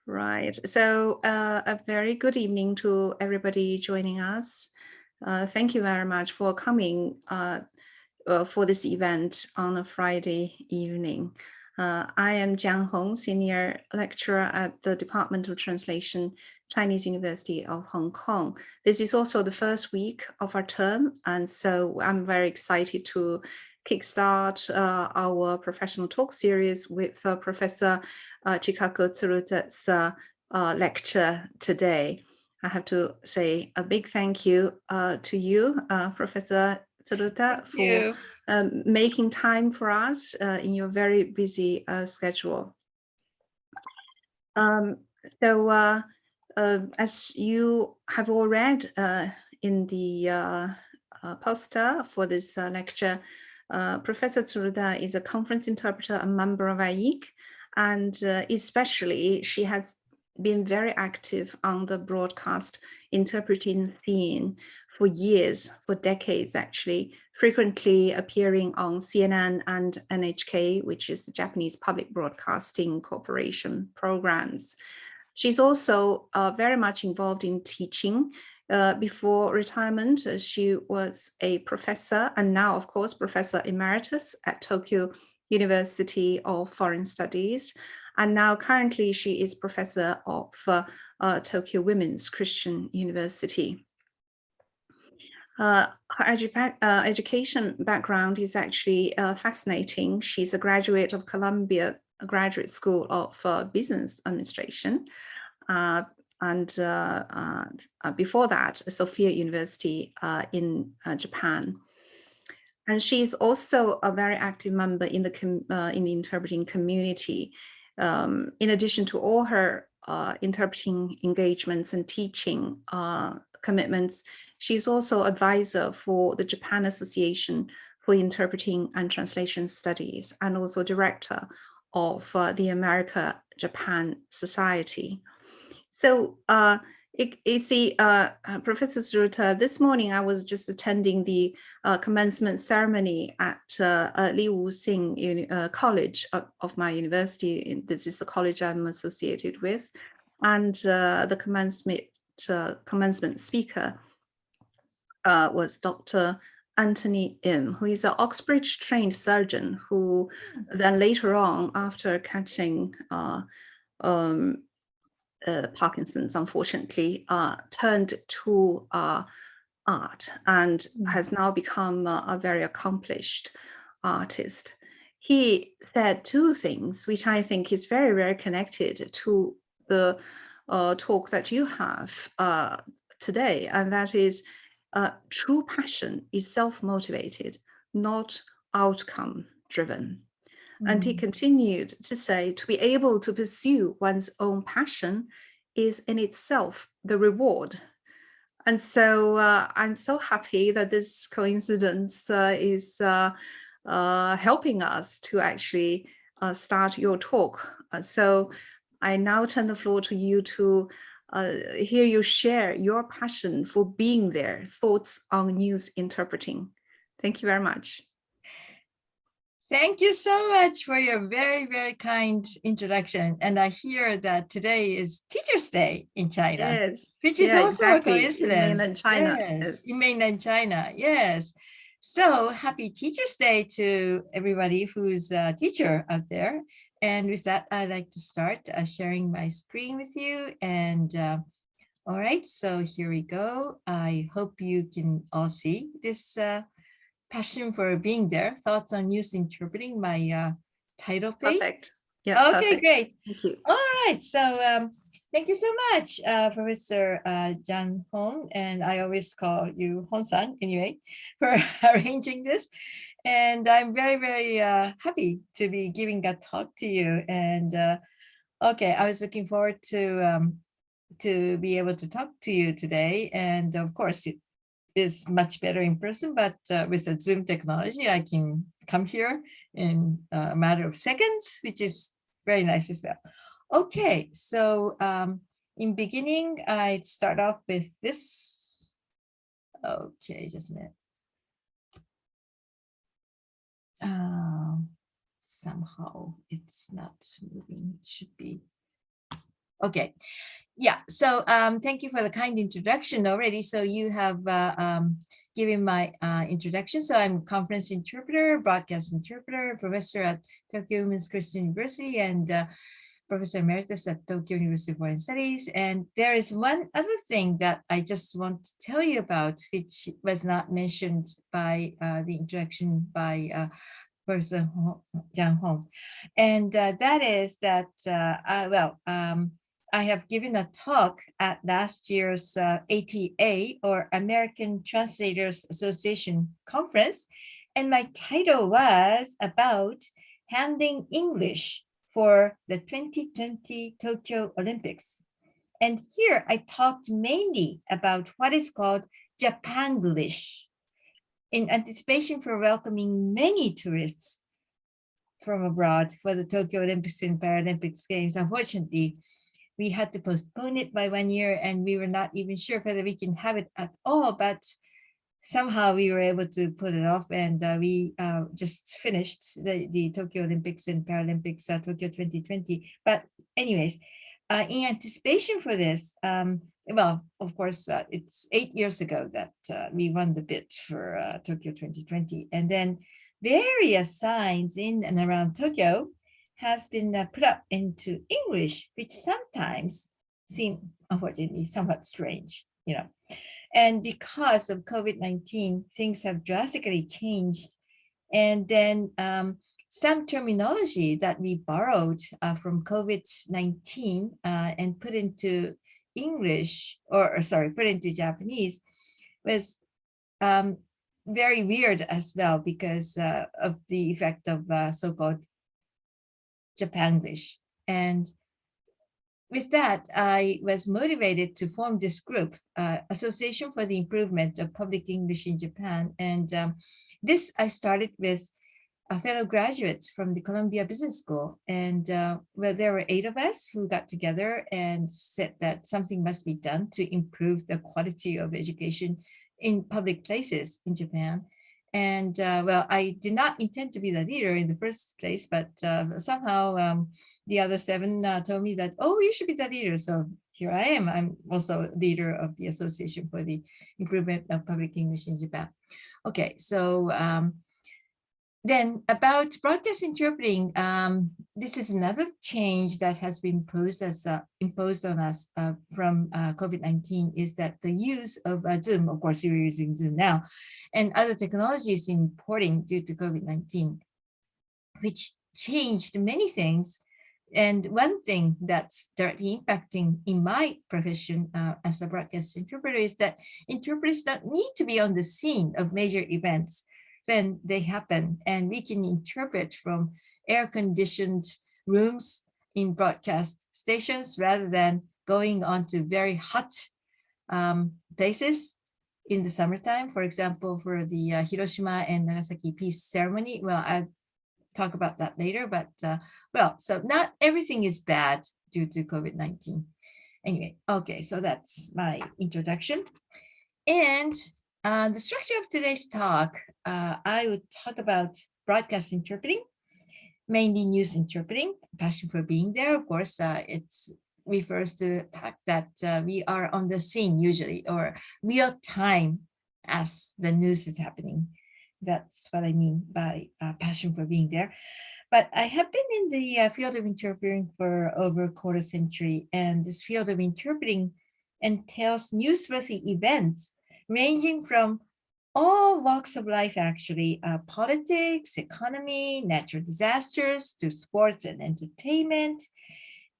Right. So a very good evening to everybody joining us. Thank you very much for coming for this event on a Friday evening. I am Jiang Hong, Senior Lecturer at the Department of Translation, Chinese University of Hong Kong. This is also the first week of our term, and so I'm very excited to kickstart our professional talk series with Professor Chikako Tsuruta's lecture today. I have to say a big thank you to you, Professor Tsuruta, for making time for us in your very busy schedule. As you have all read in the poster for this lecture, Professor Tsuruta is a conference interpreter, a member of AIIC, and especially she has been very active on the broadcast interpreting scene for years, for decades actually, frequently appearing on CNN and NHK, which is the Japanese Public Broadcasting Corporation programs. She's also very much involved in teaching. Before retirement, she was a professor, and now, of course, Professor Emeritus at Tokyo University of Foreign Studies. And now currently she is professor of Tokyo Women's Christian University. Her education background is actually fascinating. She's a graduate of Columbia Graduate School of Business Administration. And before that, Sophia University in Japan. And she's also a very active member in the interpreting community. In addition to all her interpreting engagements and teaching commitments, she's also advisor for the Japan Association for Interpreting and Translation Studies, and also director of the America-Japan Society. So you see, Professor Tsuruta, this morning I was just attending the commencement ceremony at Li Wu Xing College of my university. This is the college I'm associated with. And the commencement speaker was Dr. Anthony Im, who is an Oxbridge-trained surgeon who then later on, after catching Parkinson's, unfortunately, turned to art and has now become a very accomplished artist. He said two things, which I think is very, very connected to the talk that you have today, and that is true passion is self-motivated, not outcome-driven. And he continued to say, to be able to pursue one's own passion is in itself the reward. And so I'm so happy that this coincidence is helping us to actually start your talk. So I now turn the floor to you to hear you share your passion for being there, thoughts on news interpreting. Thank you very much. Thank you so much for your very, very kind introduction. And I hear that today is Teachers' Day in China, yes. which is also exactly. a coincidence. In mainland China. Yes, in mainland China, yes. So happy Teachers' Day to everybody who's a teacher out there. And with that, I'd like to start sharing my screen with you. And all right, so here we go. I hope you can all see this passion for being there, thoughts on news interpreting, my title page. Perfect. Yeah. Okay, perfect. great. Thank you. All right. So thank you so much, Professor Jiang Hong, and I always call you Hong-san anyway, for arranging this. And I'm very, very happy to be giving that talk to you. And okay, I was looking forward to be able to talk to you today. And of course, it is much better in person, but with the Zoom technology, I can come here in a matter of seconds, which is very nice as well. Okay, so in beginning, I'd start off with this. Okay, just a minute. Somehow it's not moving. It should be. Okay. Yeah. So thank you for the kind introduction already. So you have given my introduction. So I'm a conference interpreter, broadcast interpreter, professor at Tokyo Women's Christian University, and Professor Emeritus at Tokyo University of Foreign Studies. And there is one other thing that I just want to tell you about, which was not mentioned by the introduction by Professor Jang Hong. And that is that, I have given a talk at last year's ATA, or American Translators Association conference. And my title was about handling English for the 2020 Tokyo Olympics. And here I talked mainly about what is called Japanglish, in anticipation for welcoming many tourists from abroad for the Tokyo Olympics and Paralympics Games. Unfortunately, we had to postpone it by 1 year, and we were not even sure whether we can have it at all, but somehow we were able to put it off, and we just finished the Tokyo Olympics and Paralympics, Tokyo 2020. But anyways, in anticipation for this, well, of course, it's 8 years ago that we won the bid for Tokyo 2020. And then various signs in and around Tokyo has been put up into English, which sometimes seem, unfortunately, somewhat strange, you know. And because of COVID-19, things have drastically changed. And then some terminology that we borrowed from COVID-19 and put into English, or sorry, put into Japanese, was very weird as well, because of the effect of so-called Japanglish. And with that, I was motivated to form this group, Association for the Improvement of Public English in Japan. And this I started with fellow graduates from the Columbia Business School. And well, there were 8 of us who got together and said that something must be done to improve the quality of education in public places in Japan. And well, I did not intend to be the leader in the first place, but somehow the other 7 told me that, oh, you should be the leader. So here I am. I'm also leader of the Association for the Improvement of Public English in Japan. Okay, so then about broadcast interpreting, this is another change that has been imposed on us from COVID-19, is that the use of Zoom, of course, you're using Zoom now, and other technologies in reporting due to COVID-19, which changed many things. And one thing that's directly impacting in my profession as a broadcast interpreter is that interpreters don't need to be on the scene of major events when they happen, and we can interpret from air-conditioned rooms in broadcast stations rather than going on to very hot places in the summertime. For example, for the Hiroshima and Nagasaki peace ceremony. Well, I'll talk about that later, but well, so not everything is bad due to COVID-19. Anyway, okay, so that's my introduction. And the structure of today's talk, I would talk about broadcast interpreting, mainly news interpreting, passion for being there. Of course, it refers to the fact that we are on the scene usually, or real time as the news is happening. That's what I mean by passion for being there. But I have been in the field of interpreting for over a quarter century, and this field of interpreting entails newsworthy events ranging from all walks of life, actually, politics, economy, natural disasters, to sports and entertainment.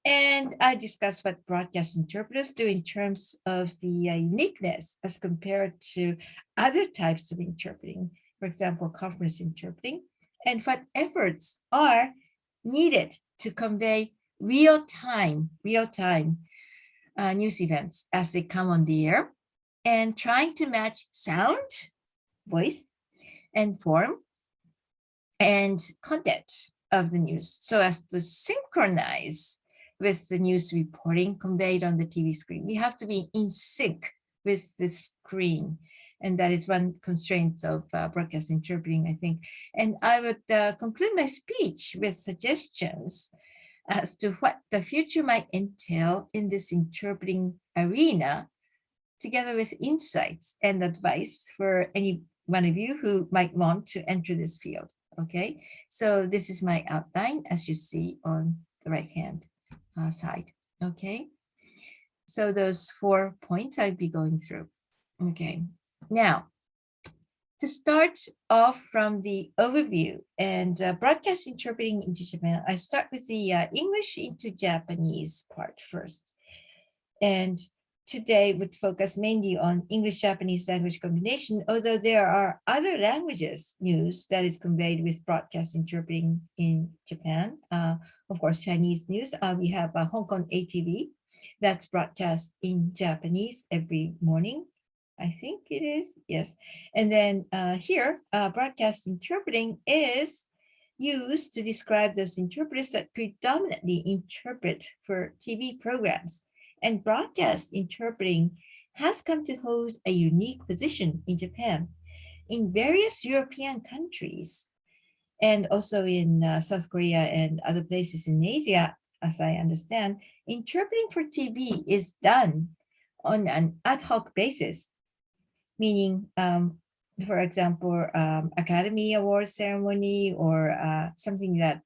And I discuss what broadcast interpreters do in terms of the uniqueness as compared to other types of interpreting, for example, conference interpreting, and what efforts are needed to convey real-time news events as they come on the air, and trying to match sound, voice, and form and content of the news so as to synchronize with the news reporting conveyed on the TV screen. We have to be in sync with the screen. And that is one constraint of broadcast interpreting, I think. And I would conclude my speech with suggestions as to what the future might entail in this interpreting arena, together with insights and advice for any one of you who might want to enter this field. Okay, so this is my outline, as you see on the right hand side. Okay, so those 4 points I'd be going through. Okay, now to start off from the overview and broadcast interpreting into Japan, I start with the English into Japanese part first. And today would focus mainly on English-Japanese language combination, although there are other languages news that is conveyed with broadcast interpreting in Japan. Of course, Chinese news. We have Hong Kong ATV that's broadcast in Japanese every morning. I think it is, yes. And then here, broadcast interpreting is used to describe those interpreters that predominantly interpret for TV programs. And broadcast interpreting has come to hold a unique position in Japan. In various European countries, and also in South Korea and other places in Asia, as I understand, interpreting for TV is done on an ad hoc basis, meaning, for example, Academy Award ceremony or something that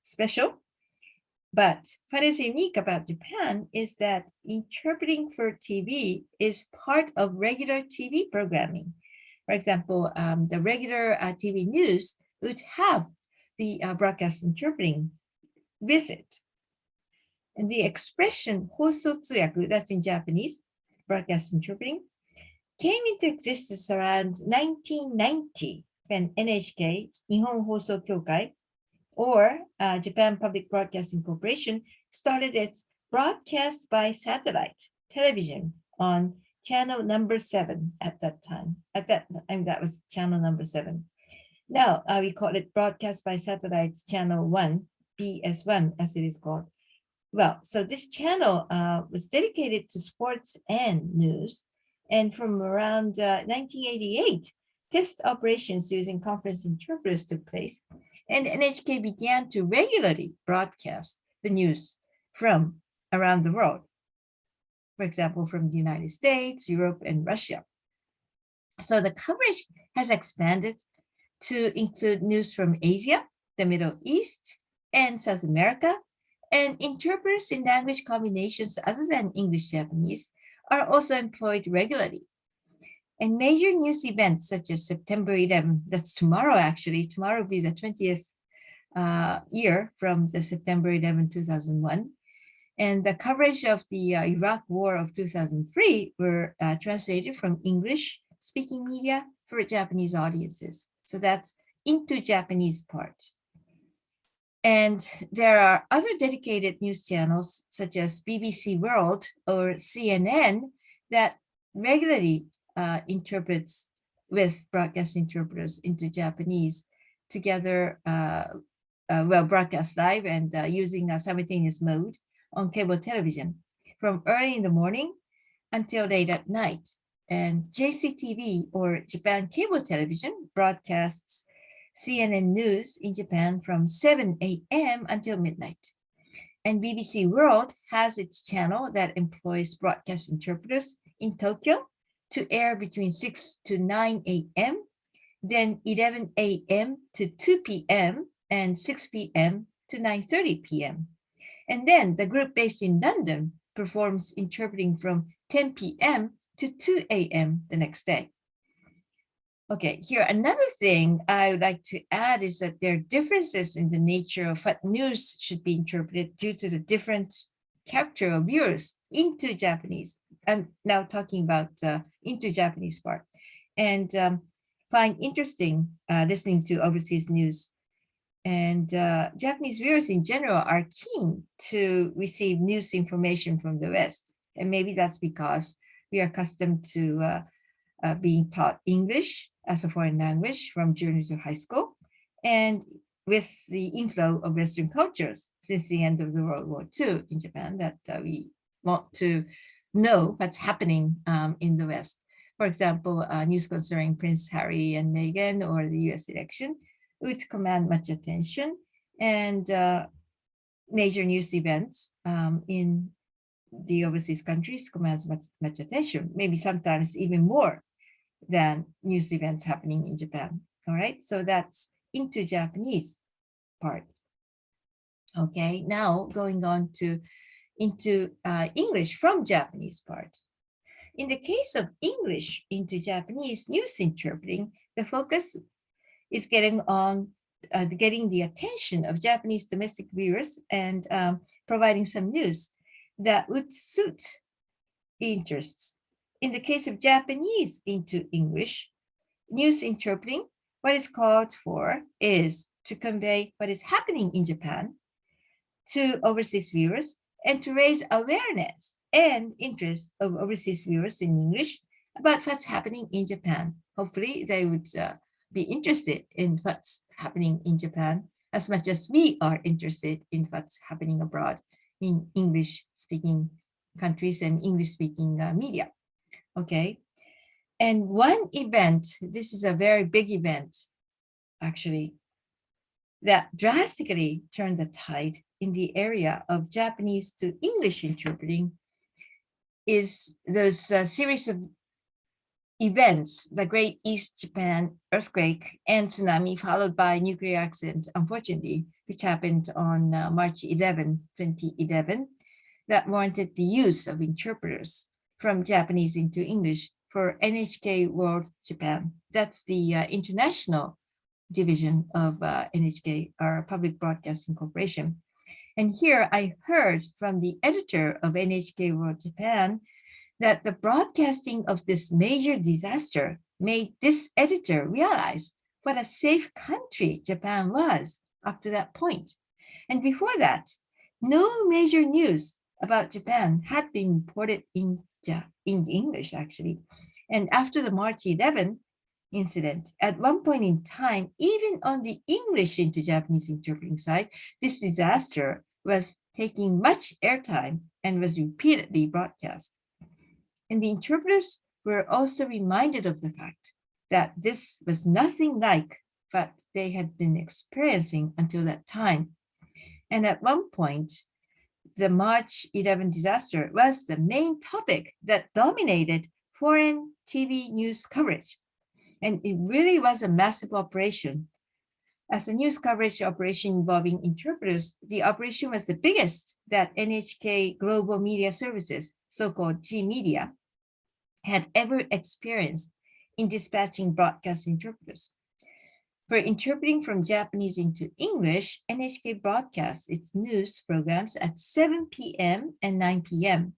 special. But what is unique about Japan is that interpreting for TV is part of regular TV programming. For example, the regular TV news would have the broadcast interpreting with it. And the expression 放送通訳, that's in Japanese, broadcast interpreting, came into existence around 1990 when NHK, 日本放送協会, or Japan Public Broadcasting Corporation started its broadcast by satellite television on channel number 7 at that time. At that time, that was channel number 7. Now we call it broadcast by satellite channel 1, BS1 as it is called. Well, so this channel was dedicated to sports and news. And from around 1988, test operations using conference interpreters took place, and NHK began to regularly broadcast the news from around the world. For example, from the United States, Europe, and Russia. So the coverage has expanded to include news from Asia, the Middle East, and South America, and interpreters in language combinations other than English-Japanese are also employed regularly. And major news events such as September 11, that's tomorrow actually, tomorrow will be the 20th year from the September 11, 2001. And the coverage of the Iraq War of 2003 were translated from English-speaking media for Japanese audiences. So that's into Japanese part. And there are other dedicated news channels such as BBC World or CNN that regularly interprets with broadcast interpreters into Japanese together, broadcast live and using a simultaneous mode on cable television from early in the morning until late at night. And JCTV or Japan Cable Television broadcasts CNN News in Japan from 7 a.m. until midnight. And BBC World has its channel that employs broadcast interpreters in Tokyo to air between 6 to 9 a.m., then 11 a.m. to 2 p.m., and 6 p.m. to 9:30 p.m. And then the group based in London performs interpreting from 10 p.m. to 2 a.m. the next day. Okay, here another thing I would like to add is that there are differences in the nature of what news should be interpreted due to the different character of viewers into Japanese. I'm now talking about into Japanese part, and find interesting listening to overseas news. And Japanese viewers in general are keen to receive news information from the West. And maybe that's because we are accustomed to being taught English as a foreign language from junior to high school, and with the inflow of Western cultures since the end of the World War II in Japan, that we want to know what's happening in the West. For example, news concerning Prince Harry and Meghan or the US election would command much attention. And major news events in the overseas countries commands much attention, maybe sometimes even more than news events happening in Japan. All right, so that's into Japanese part. Okay, now going on to into English from Japanese part. In the case of English into Japanese news interpreting, the focus is getting the attention of Japanese domestic viewers and providing some news that would suit interests. In the case of Japanese into English, news interpreting, what is called for is to convey what is happening in Japan to overseas viewers and to raise awareness and interest of overseas viewers in English about what's happening in Japan. Hopefully, they would be interested in what's happening in Japan as much as we are interested in what's happening abroad in English-speaking countries and English-speaking media. Okay, and one event, this is a very big event, actually, that drastically turned the tide in the area of Japanese to English interpreting is those series of events, the Great East Japan earthquake and tsunami, followed by nuclear accident, unfortunately, which happened on March 11, 2011, that warranted the use of interpreters from Japanese into English for NHK World Japan. That's the international division of NHK, our Public Broadcasting Corporation. And here I heard from the editor of NHK World Japan that the broadcasting of this major disaster made this editor realize what a safe country Japan was up to that point. And before that, no major news about Japan had been reported in English, actually. And after the March 11 incident, at one point in time, even on the English into Japanese interpreting side, this disaster was taking much airtime and was repeatedly broadcast. And the interpreters were also reminded of the fact that this was nothing like what they had been experiencing until that time. And at one point, the March 11 disaster was the main topic that dominated foreign TV news coverage. And it really was a massive operation. As a news coverage operation involving interpreters, the operation was the biggest that NHK Global Media Services, so-called G Media, had ever experienced in dispatching broadcast interpreters. For interpreting from Japanese into English, NHK broadcasts its news programs at 7 p.m. and 9 p.m.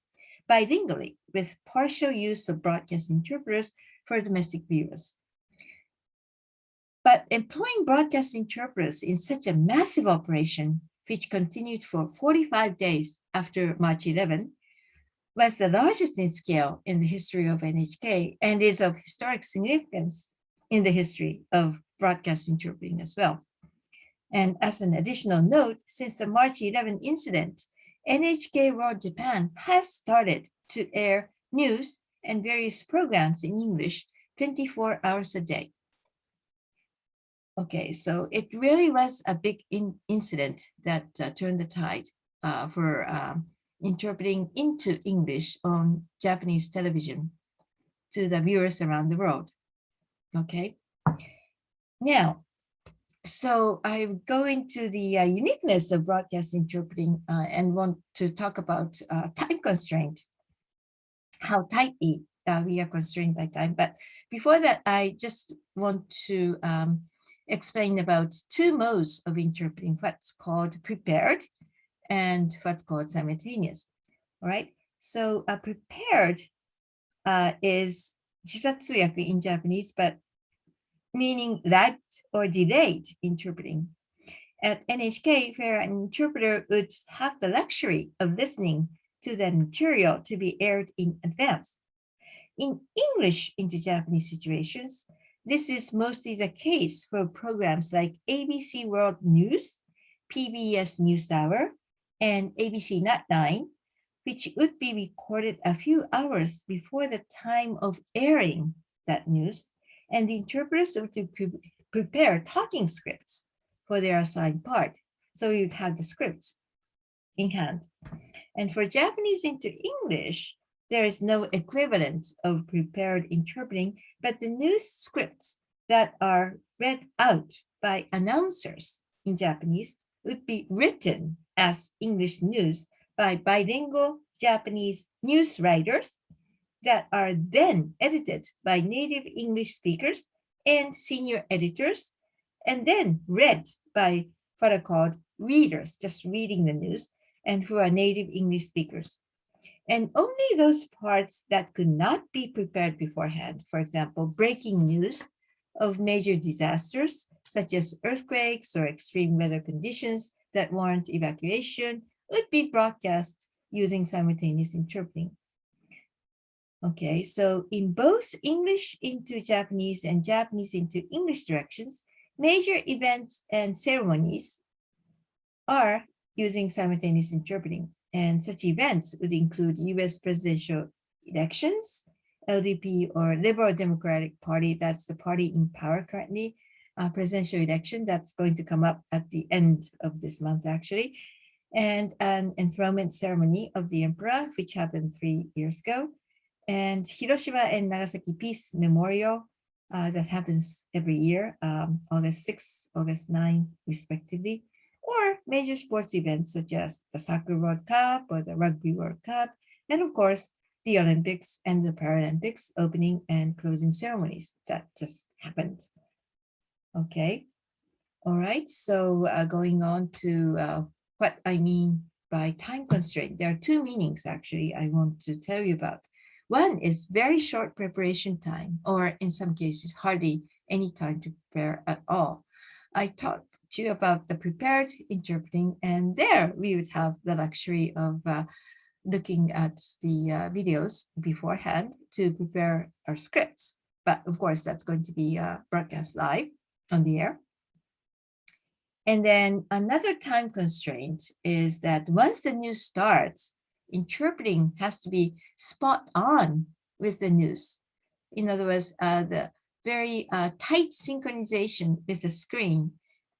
bilingually with partial use of broadcast interpreters for domestic viewers. But employing broadcast interpreters in such a massive operation, which continued for 45 days after March 11, was the largest in scale in the history of NHK and is of historic significance in the history of broadcast interpreting as well. And as an additional note, since the March 11 incident, NHK World Japan has started to air news and various programs in English 24 hours a day. Okay, so it really was a big incident that turned the tide for interpreting into English on Japanese television to the viewers around the world. Okay, now, so I'm going to the uniqueness of broadcast interpreting and want to talk about time constraint, how tightly we are constrained by time. But before that, I just want to explain about two modes of interpreting, what's called prepared and what's called simultaneous. All right, so prepared is jisatsuyaku in Japanese, but meaning lagged or delayed interpreting. At NHK, where an interpreter would have the luxury of listening to the material to be aired in advance. In English into Japanese situations, this is mostly the case for programs like ABC World News, PBS NewsHour, and ABC Nightline, which would be recorded a few hours before the time of airing that news, and the interpreters would prepare talking scripts for their assigned part. So you'd have the scripts in hand. And for Japanese into English, there is no equivalent of prepared interpreting, but the news scripts that are read out by announcers in Japanese would be written as English news by bilingual Japanese news writers that are then edited by native English speakers and senior editors, and then read by what are called readers, just reading the news, and who are native English speakers. And only those parts that could not be prepared beforehand, for example, breaking news of major disasters, such as earthquakes or extreme weather conditions that warrant evacuation, would be broadcast using simultaneous interpreting. Okay, so in both English into Japanese and Japanese into English directions, major events and ceremonies are using simultaneous interpreting. And such events would include US presidential elections, LDP or Liberal Democratic Party, that's the party in power currently, presidential election that's going to come up at the end of this month actually, and an enthronement ceremony of the emperor, which happened 3 years ago, and Hiroshima and Nagasaki Peace Memorial that happens every year, August 6, August 9, respectively, or major sports events such as the Soccer World Cup or the Rugby World Cup, and of course, the Olympics and the Paralympics opening and closing ceremonies that just happened. Okay, all right, so going on to what I mean by time constraint. There are two meanings actually I want to tell you about. One is very short preparation time, or in some cases, hardly any time to prepare at all. I talked to you about the prepared interpreting, and there we would have the luxury of looking at the videos beforehand to prepare our scripts. But of course, that's going to be broadcast live on the air. And then another time constraint is that once the news starts, interpreting has to be spot on with the news. In other words, the very tight synchronization with the screen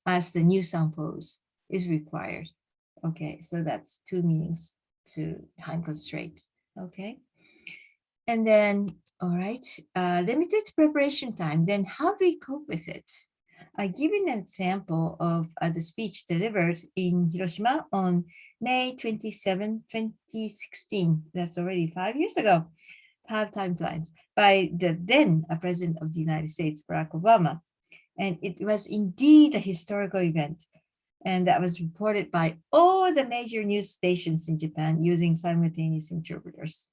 as the news unfolds is required. Okay, so that's two meanings to time constraint. Okay, and then, all right, limited preparation time. Then how do we cope with it? I give you an example of the speech delivered in Hiroshima on May 27, 2016. That's already 5 years ago. How time flies. By the then President of the United States, Barack Obama. And it was indeed a historical event. And that was reported by all the major news stations in Japan using simultaneous interpreters.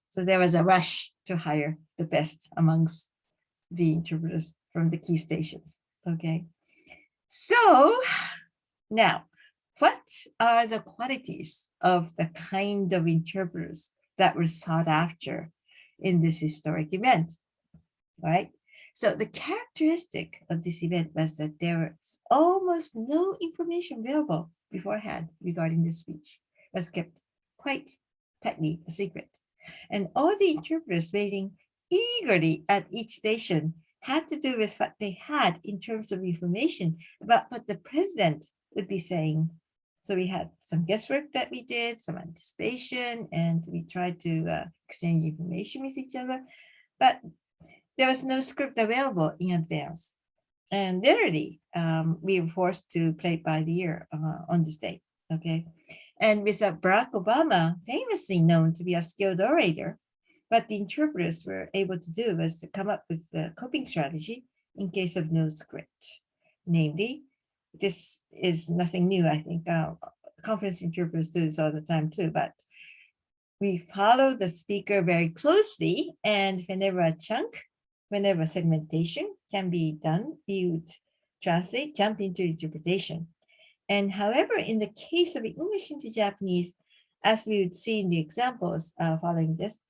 So there was a rush to hire the best amongst the interpreters from the key stations. Okay. So now, what are the qualities of the kind of interpreters that were sought after in this historic event? All right. So the characteristic of this event was that there was almost no information available beforehand regarding the speech. It was kept quite tightly a secret. And all the interpreters waiting eagerly at each station had to do with what they had in terms of information about what the president would be saying. So we had some guesswork that we did, some anticipation, and we tried to exchange information with each other. But there was no script available in advance. And literally, we were forced to play by the ear on this day, okay? And with Barack Obama, famously known to be a skilled orator, what the interpreters were able to do was to come up with a coping strategy in case of no script. Namely, this is nothing new, I think. Conference interpreters do this all the time too, but we follow the speaker very closely, and whenever segmentation can be done, we would translate, jump into interpretation. And however, in the case of English into Japanese, as we would see in the examples following this,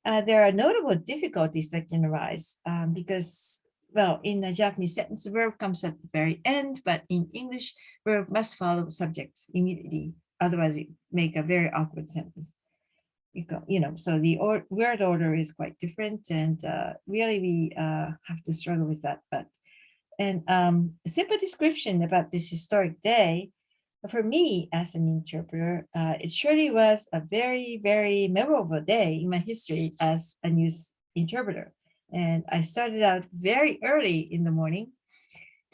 there are notable difficulties that can arise because, well, in a Japanese sentence, the verb comes at the very end, but in English, verb must follow subject immediately. Otherwise, it make a very awkward sentence. So the word order is quite different, and really we have to struggle with that. But a simple description about this historic day For me as an interpreter, it surely was a very, very memorable day in my history as a news interpreter. And I started out very early in the morning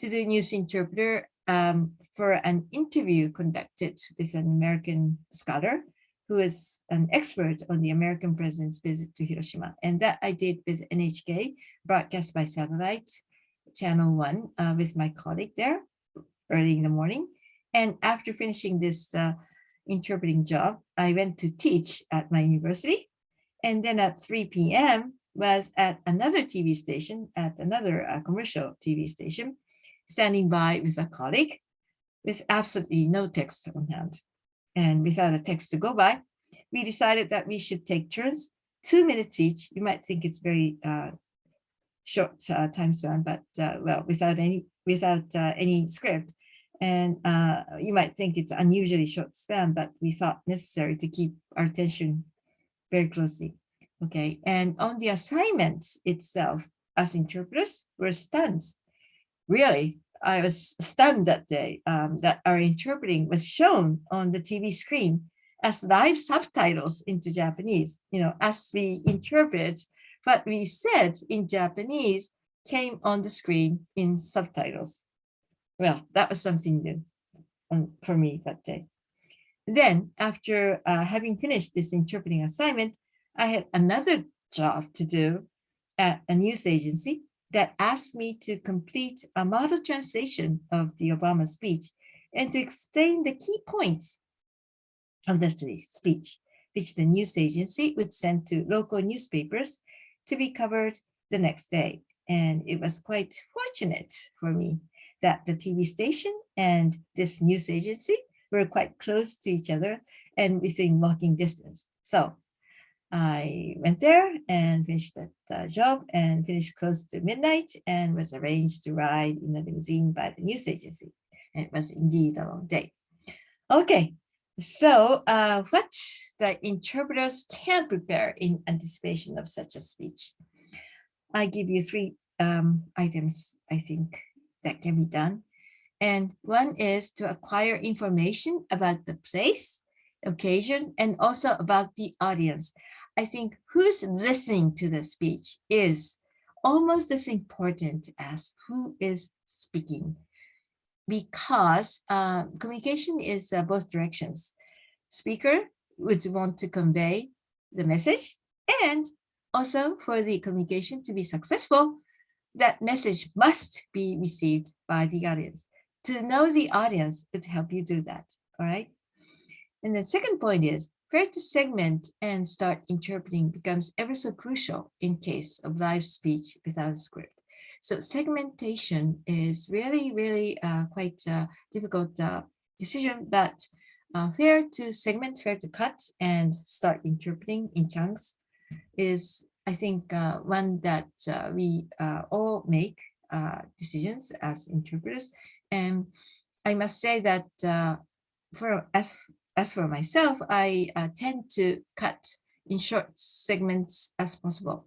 to do news interpreter for an interview conducted with an American scholar who is an expert on the American president's visit to Hiroshima. And that I did with NHK, broadcast by satellite, channel 1, with my colleague there early in the morning. And after finishing this interpreting job, I went to teach at my university. And then at 3 p.m. was at another TV station, at another commercial TV station, standing by with a colleague with absolutely no text on hand. And without a text to go by, we decided that we should take turns, 2 minutes each. You might think it's very short time span, but well, without any script. And you might think it's unusually short span, but we thought necessary to keep our attention very closely. Okay, and on the assignment itself, as interpreters, we're stunned. Really, I was stunned that day that our interpreting was shown on the TV screen as live subtitles into Japanese. You know, as we interpret what we said in Japanese came on the screen in subtitles. Well, that was something new for me that day. Then, after having finished this interpreting assignment, I had another job to do at a news agency that asked me to complete a model translation of the Obama speech and to explain the key points of the speech, which the news agency would send to local newspapers to be covered the next day. And it was quite fortunate for me that the TV station and this news agency were quite close to each other and within walking distance. So I went there and finished that job and finished close to midnight and was arranged to ride in a limousine by the news agency. And it was indeed a long day. Okay, so what the interpreters can prepare in anticipation of such a speech. I give you 3 items, I think, that can be done. And one is to acquire information about the place, occasion, and also about the audience. I think who's listening to the speech is almost as important as who is speaking, because communication is both directions. Speaker would want to convey the message, and also for the communication to be successful, that message must be received by the audience. To know the audience would help you do that, all right? And the second point is, where to segment and start interpreting becomes ever so crucial in case of live speech without a script. So segmentation is really, really quite a difficult decision, but where to segment, where to cut and start interpreting in chunks is, I think, one that we all make decisions as interpreters. And I must say that as for myself, I tend to cut in short segments as possible.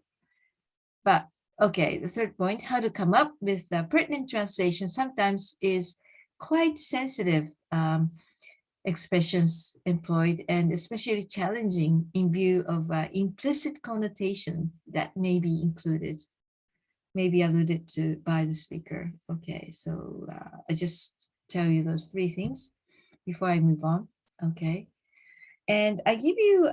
But okay, the third point, how to come up with pertinent translation sometimes is quite sensitive expressions employed, and especially challenging in view of implicit connotation that may be included, may be alluded to by the speaker. Okay, so I just tell you those 3 things before I move on. Okay, and I give you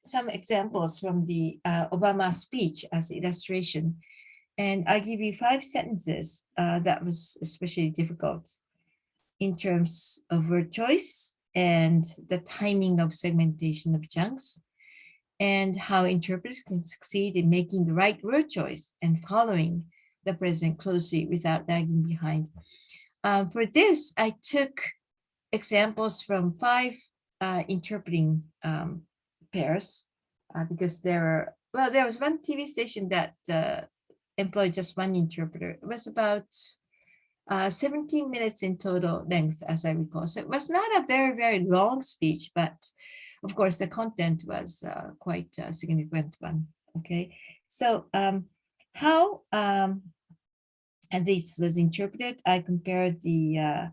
some examples from the Obama speech as illustration, and I give you 5 sentences that was especially difficult in terms of word choice and the timing of segmentation of chunks, and how interpreters can succeed in making the right word choice and following the president closely without lagging behind. For this, I took examples from 5 interpreting pairs because there was one TV station that employed just one interpreter. It was about 17 minutes in total length, as I recall. So it was not a very, very long speech, but of course the content was quite a significant one. Okay, so how and this was interpreted, I compared the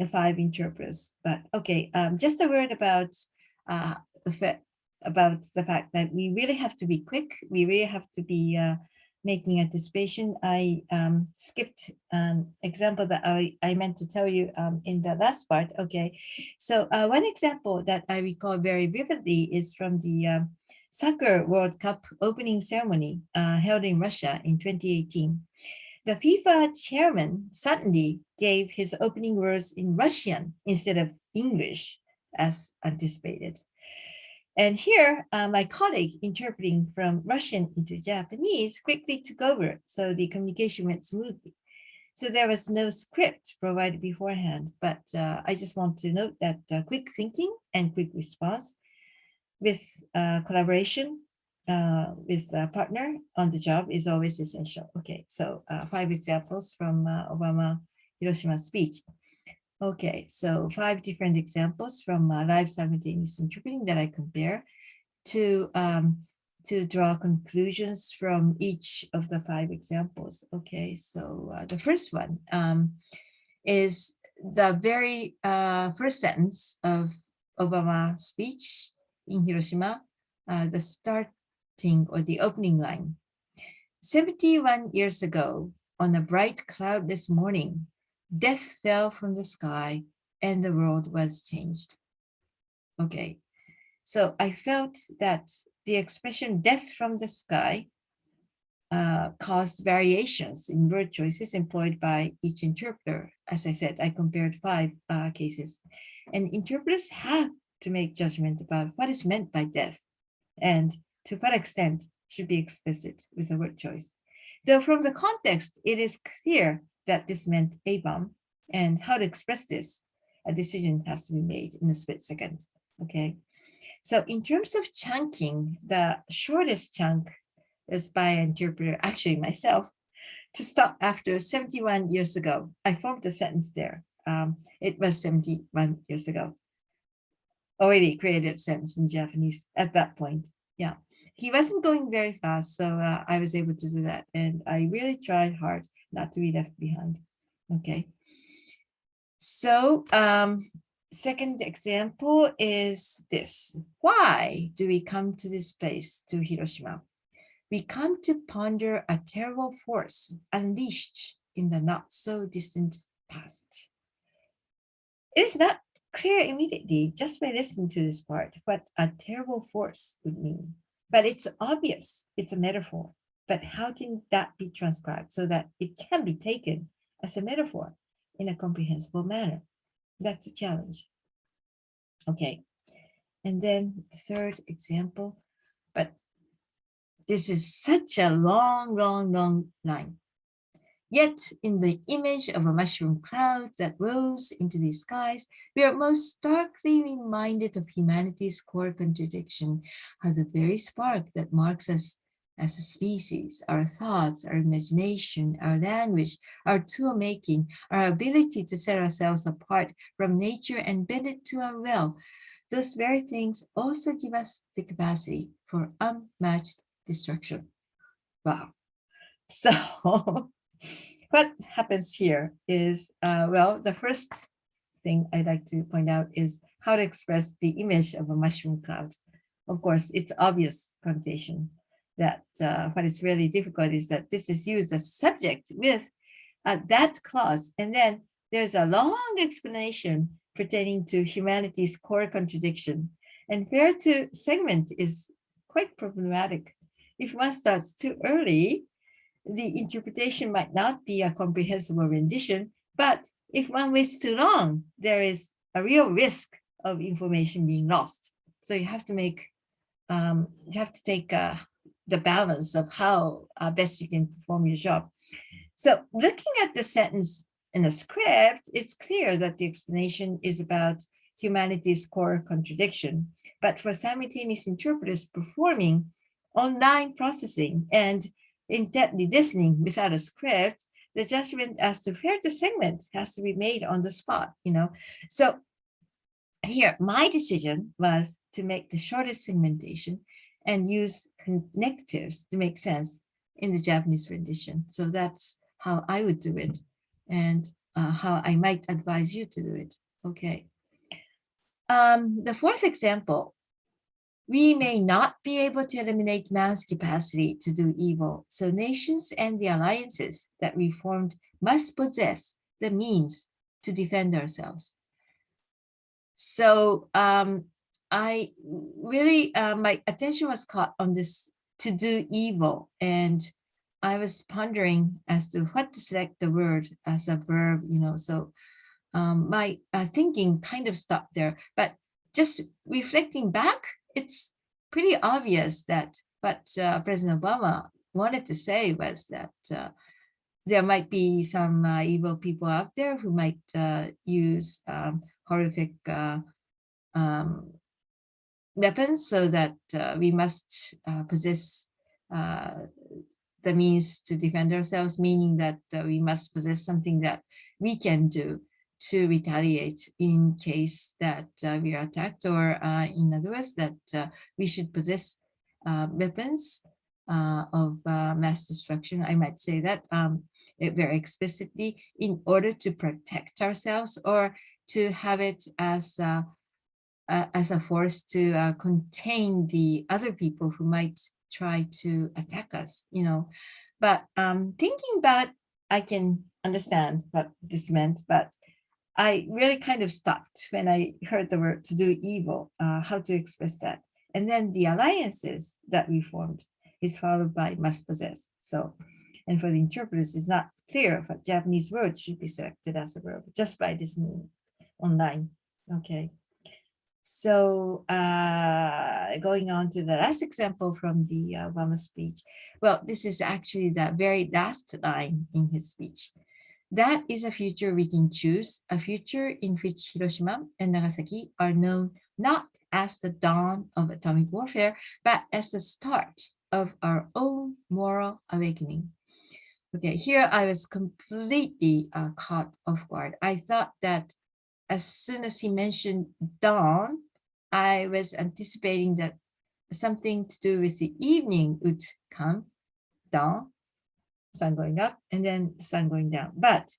5 interpreters. But okay, just a word about the fact that we really have to be quick. We really have to be making anticipation. I skipped an example that I meant to tell you in the last part. Okay, so one example that I recall very vividly is from the Soccer World Cup opening ceremony held in Russia in 2018. The FIFA chairman suddenly gave his opening words in Russian instead of English, as anticipated. And here, my colleague interpreting from Russian into Japanese quickly took over, so the communication went smoothly. So there was no script provided beforehand, but I just want to note that quick thinking and quick response with collaboration with a partner on the job is always essential. Okay, so 5 examples from Obama Hiroshima speech. Okay, so 5 different examples from live simultaneous interpreting that I compare to draw conclusions from each of the 5 examples. Okay, so the first one is the very first sentence of Obama's speech in Hiroshima, the starting or the opening line. 71 years ago, on a bright cloudless morning, death fell from the sky and the world was changed. Okay, so I felt that the expression death from the sky caused variations in word choices employed by each interpreter. As I said, I compared 5 cases, and interpreters have to make judgment about what is meant by death and to what extent should be explicit with a word choice. Though from the context, it is clear that this meant a bomb, and how to express this, a decision has to be made in a split second. Okay, so in terms of chunking, the shortest chunk is by an interpreter, actually myself, to stop after 71 years ago. I formed the sentence there. It was 71 years ago. Already created a sentence in Japanese at that point. Yeah, he wasn't going very fast, so I was able to do that. And I really tried hard not to be left behind. Okay. So second example is this. Why do we come to this place, to Hiroshima? We come to ponder a terrible force unleashed in the not so distant past. It is not clear immediately just by listening to this part what a terrible force would mean. But it's obvious, it's a metaphor. But how can that be transcribed so that it can be taken as a metaphor in a comprehensible manner? That's a challenge. Okay. And then the third example, but this is such a long line. Yet, in the image of a mushroom cloud that rose into the skies, we are most starkly reminded of humanity's core contradiction, how the very spark that marks us as a species, our thoughts, our imagination, our language, our tool-making, our ability to set ourselves apart from nature and bend it to our will, those very things also give us the capacity for unmatched destruction. Wow. So what happens here is, well, the first thing I'd like to point out is how to express the image of a mushroom cloud. Of course, it's obvious connotation that what is really difficult is that this is used as subject with that clause. And then there's a long explanation pertaining to humanity's core contradiction. And where to segment is quite problematic. If one starts too early, the interpretation might not be a comprehensible rendition, but if one waits too long, there is a real risk of information being lost. So you have to make, you have to take the balance of how best you can perform your job. So looking at the sentence in a script, it's clear that the explanation is about humanity's core contradiction. But for simultaneous interpreters performing online processing and intently listening without a script, the judgment as to where to segment has to be made on the spot, you know. So here, my decision was to make the shortest segmentation and use connectives to make sense in the Japanese rendition. So that's how I would do it. And how I might advise you to do it. Okay. The fourth example, we may not be able to eliminate man's capacity to do evil, so nations and the alliances that we formed must possess the means to defend ourselves. So I really, my attention was caught on this to do evil, and I was pondering as to what to select the word as a verb, so my thinking kind of stopped there. But just reflecting back, it's pretty obvious that what President Obama wanted to say was that there might be some evil people out there who might use horrific weapons, so that we must possess the means to defend ourselves, meaning that we must possess something that we can do to retaliate in case that we are attacked, or in other words, that we should possess weapons of mass destruction. I might say that very explicitly, in order to protect ourselves, or to have it as a force to contain the other people who might try to attack us, But thinking back, I can understand what this meant, but I really kind of stopped when I heard the word to do evil, how to express that. And then the alliances that we formed is followed by must possess. So, and for the interpreters, it's not clear what Japanese word should be selected as a verb just by this online. Okay. So going on to the last example from the Obama speech. Well, this is actually the very last line in his speech. That is a future we can choose, a future in which Hiroshima and Nagasaki are known not as the dawn of atomic warfare, but as the start of our own moral awakening. Okay, here I was completely caught off guard. I thought that as soon as he mentioned dawn, I was anticipating that something to do with the evening would come, dawn, sun going up, and then the sun going down. But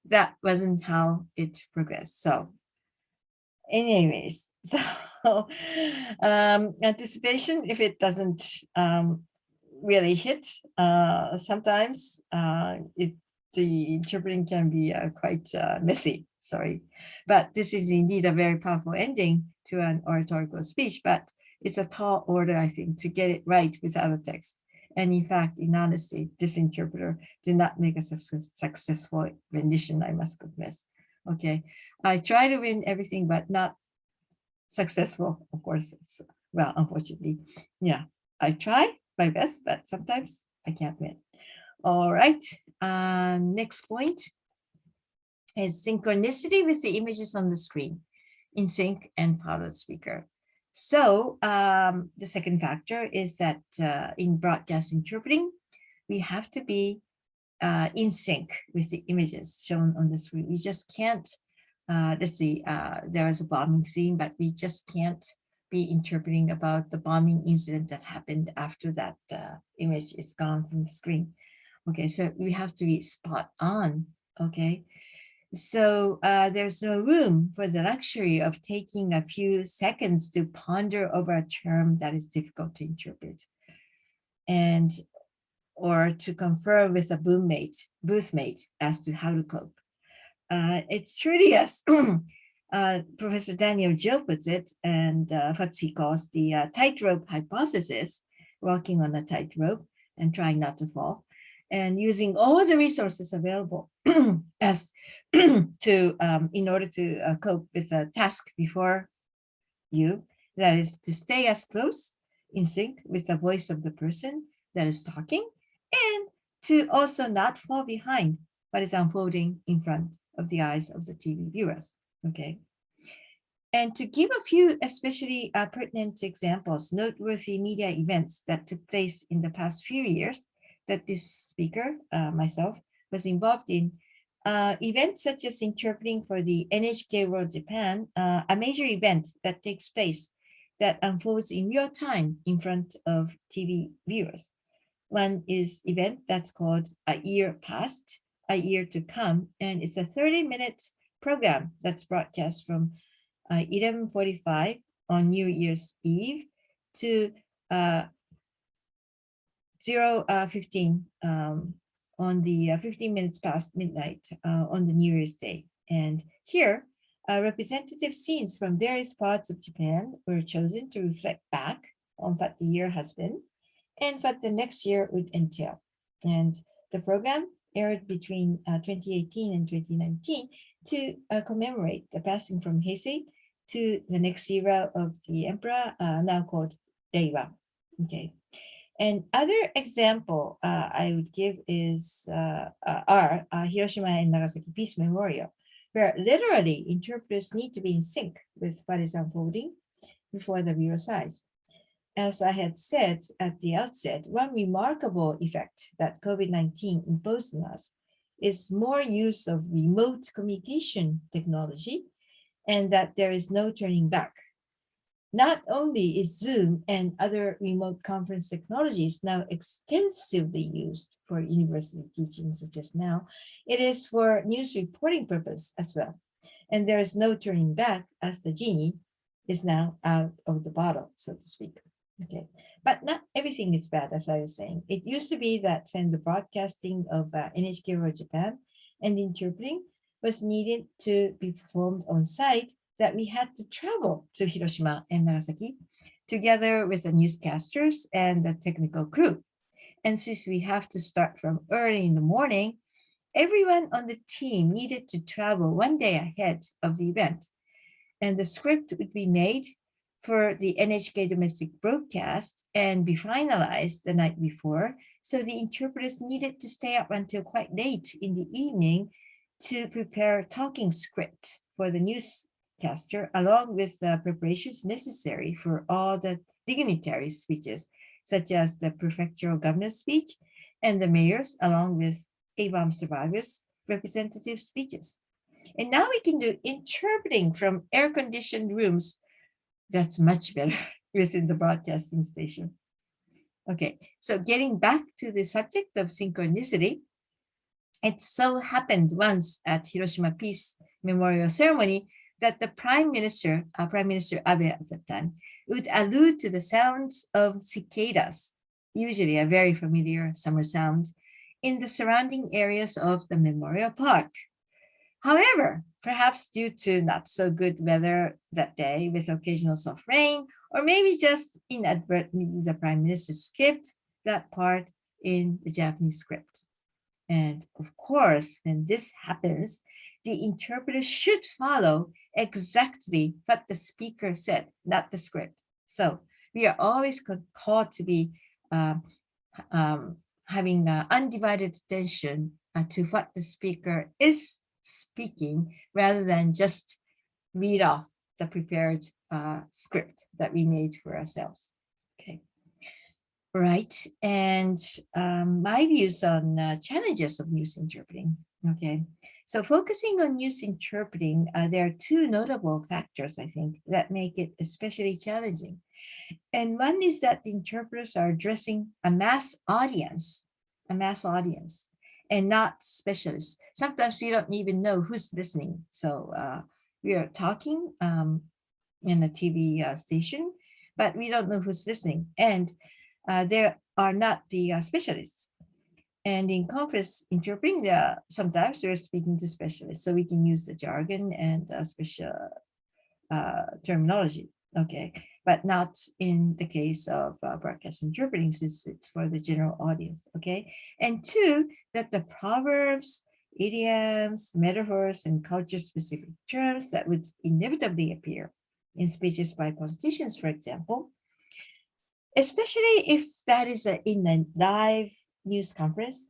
that wasn't how it progressed. So anyways, so anticipation, if it doesn't really hit, sometimes the interpreting can be quite messy, sorry. But this is indeed a very powerful ending to an oratorical speech, but it's a tall order, I think, to get it right without a text. And in fact, in honesty, this interpreter did not make a successful rendition, I must confess. Okay, I try to win everything, but not successful, of course. Well, unfortunately, yeah, I try my best, but sometimes I can't win. All right, next point is synchronicity with the images on the screen in sync and follow the speaker. So the second factor is that in broadcast interpreting, we have to be in sync with the images shown on the screen. We just can't, let's see, there is a bombing scene, but we just can't be interpreting about the bombing incident that happened after that image is gone from the screen. Okay, so we have to be spot on, okay? So there's no room for the luxury of taking a few seconds to ponder over a term that is difficult to interpret, and or to confer with a boothmate as to how to cope. It's truly as Professor Daniel Jill puts it, and what he calls the tightrope hypothesis, walking on a tightrope and trying not to fall, and using all the resources available as to in order to cope with a task before you, that is to stay as close in sync with the voice of the person that is talking, and to also not fall behind what is unfolding in front of the eyes of the TV viewers. Okay. And to give a few especially pertinent examples, noteworthy media events that took place in the past few years that this speaker, myself, was involved in, events such as interpreting for the NHK World Japan, a major event that takes place that unfolds in real time in front of TV viewers. One is event that's called A Year Past, a year to come. And it's a 30-minute program that's broadcast from 11:45 on New Year's Eve to 0:15 on the 15 minutes past midnight on the New Year's Day. And here, representative scenes from various parts of Japan were chosen to reflect back on what the year has been and what the next year would entail. And the program aired between 2018 and 2019 to commemorate the passing from Heisei to the next era of the emperor, now called Reiwa. Okay. And other example I would give is Hiroshima and Nagasaki Peace Memorial, where literally interpreters need to be in sync with what is unfolding before the viewer's eyes. As I had said at the outset, one remarkable effect that COVID-19 imposed on us is more use of remote communication technology, and that there is no turning back. Not only is Zoom and other remote conference technologies now extensively used for university teaching, such as now, it is for news reporting purpose as well. And there is no turning back, as the genie is now out of the bottle, so to speak. Okay, but not everything is bad, as I was saying. It used to be that when the broadcasting of NHK World Japan and interpreting was needed to be performed on site, that we had to travel to Hiroshima and Nagasaki together with the newscasters and the technical crew. And since we have to start from early in the morning, everyone on the team needed to travel one day ahead of the event. And the script would be made for the NHK domestic broadcast and be finalized the night before. So the interpreters needed to stay up until quite late in the evening to prepare a talking script for the newscaster, along with the preparations necessary for all the dignitary speeches, such as the prefectural governor's speech and the mayor's, along with A-bomb survivors' representative speeches. And now we can do interpreting from air-conditioned rooms. That's much better within the broadcasting station. Okay, so getting back to the subject of synchronicity, it so happened once at Hiroshima Peace Memorial Ceremony that the Prime Minister Abe at the time, would allude to the sounds of cicadas, usually a very familiar summer sound, in the surrounding areas of the Memorial Park. However, perhaps due to not so good weather that day with occasional soft rain, or maybe just inadvertently the Prime Minister skipped that part in the Japanese script. And of course, when this happens, the interpreter should follow exactly what the speaker said, not the script. So we are always called to be having undivided attention to what the speaker is speaking, rather than just read off the prepared script that we made for ourselves. Okay. Right. And my views on challenges of news interpreting. Okay. So focusing on news interpreting, there are two notable factors, I think, that make it especially challenging. And one is that the interpreters are addressing a mass audience, and not specialists. Sometimes we don't even know who's listening. So we are talking in a TV station, but we don't know who's listening. And they are not the specialists. And in conference interpreting, sometimes we're speaking to specialists, so we can use the jargon and special terminology. Okay, but not in the case of broadcast interpreting, since it's for the general audience. Okay, and two, that the proverbs, idioms, metaphors, and culture-specific terms that would inevitably appear in speeches by politicians, for example, especially if that is in a live news conference,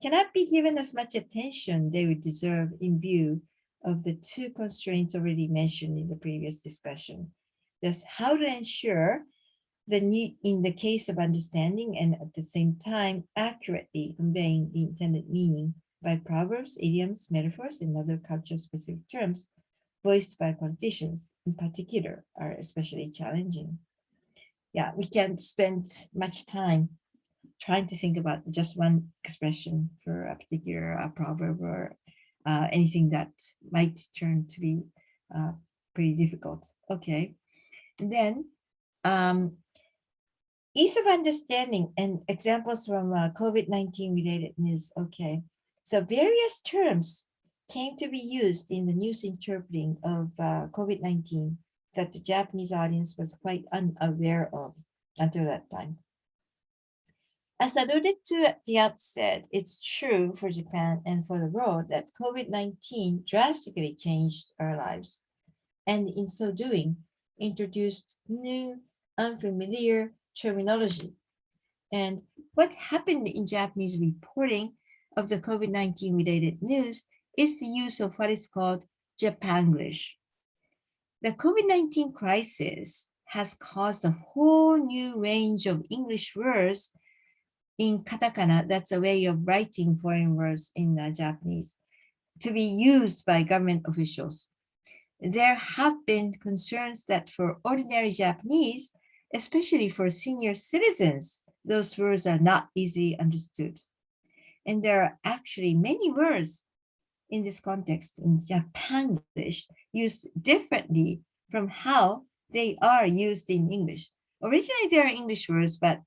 cannot be given as much attention they would deserve in view of the two constraints already mentioned in the previous discussion. Thus, how to ensure the need in the case of understanding and at the same time accurately conveying the intended meaning by proverbs, idioms, metaphors, and other culture-specific terms voiced by politicians in particular are especially challenging. Yeah, we can't spend much time trying to think about just one expression for a particular proverb or anything that might turn to be pretty difficult. Okay. And then ease of understanding and examples from COVID-19 related news. Okay. So various terms came to be used in the news interpreting of COVID-19 that the Japanese audience was quite unaware of until that time. As alluded to at the outset, it's true for Japan and for the world that COVID-19 drastically changed our lives, and in so doing, introduced new, unfamiliar terminology. And what happened in Japanese reporting of the COVID-19 related news is the use of what is called Japanglish. The COVID-19 crisis has caused a whole new range of English words in katakana, that's a way of writing foreign words in Japanese, to be used by government officials. There have been concerns that for ordinary Japanese, especially for senior citizens, those words are not easily understood. And there are actually many words in this context in Japanglish used differently from how they are used in English. Originally, they are English words, but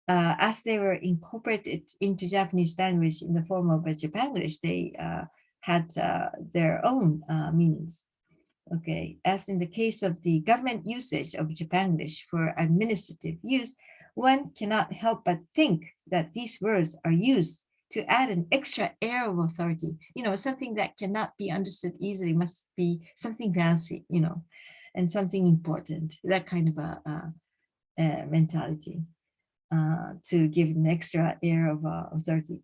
as they were incorporated into Japanese language in the form of Japanglish, they had their own meanings. Okay, as in the case of the government usage of Japanglish for administrative use, one cannot help but think that these words are used to add an extra air of authority. Something that cannot be understood easily must be something fancy, and something important, that kind of a mentality. To give an extra air of authority.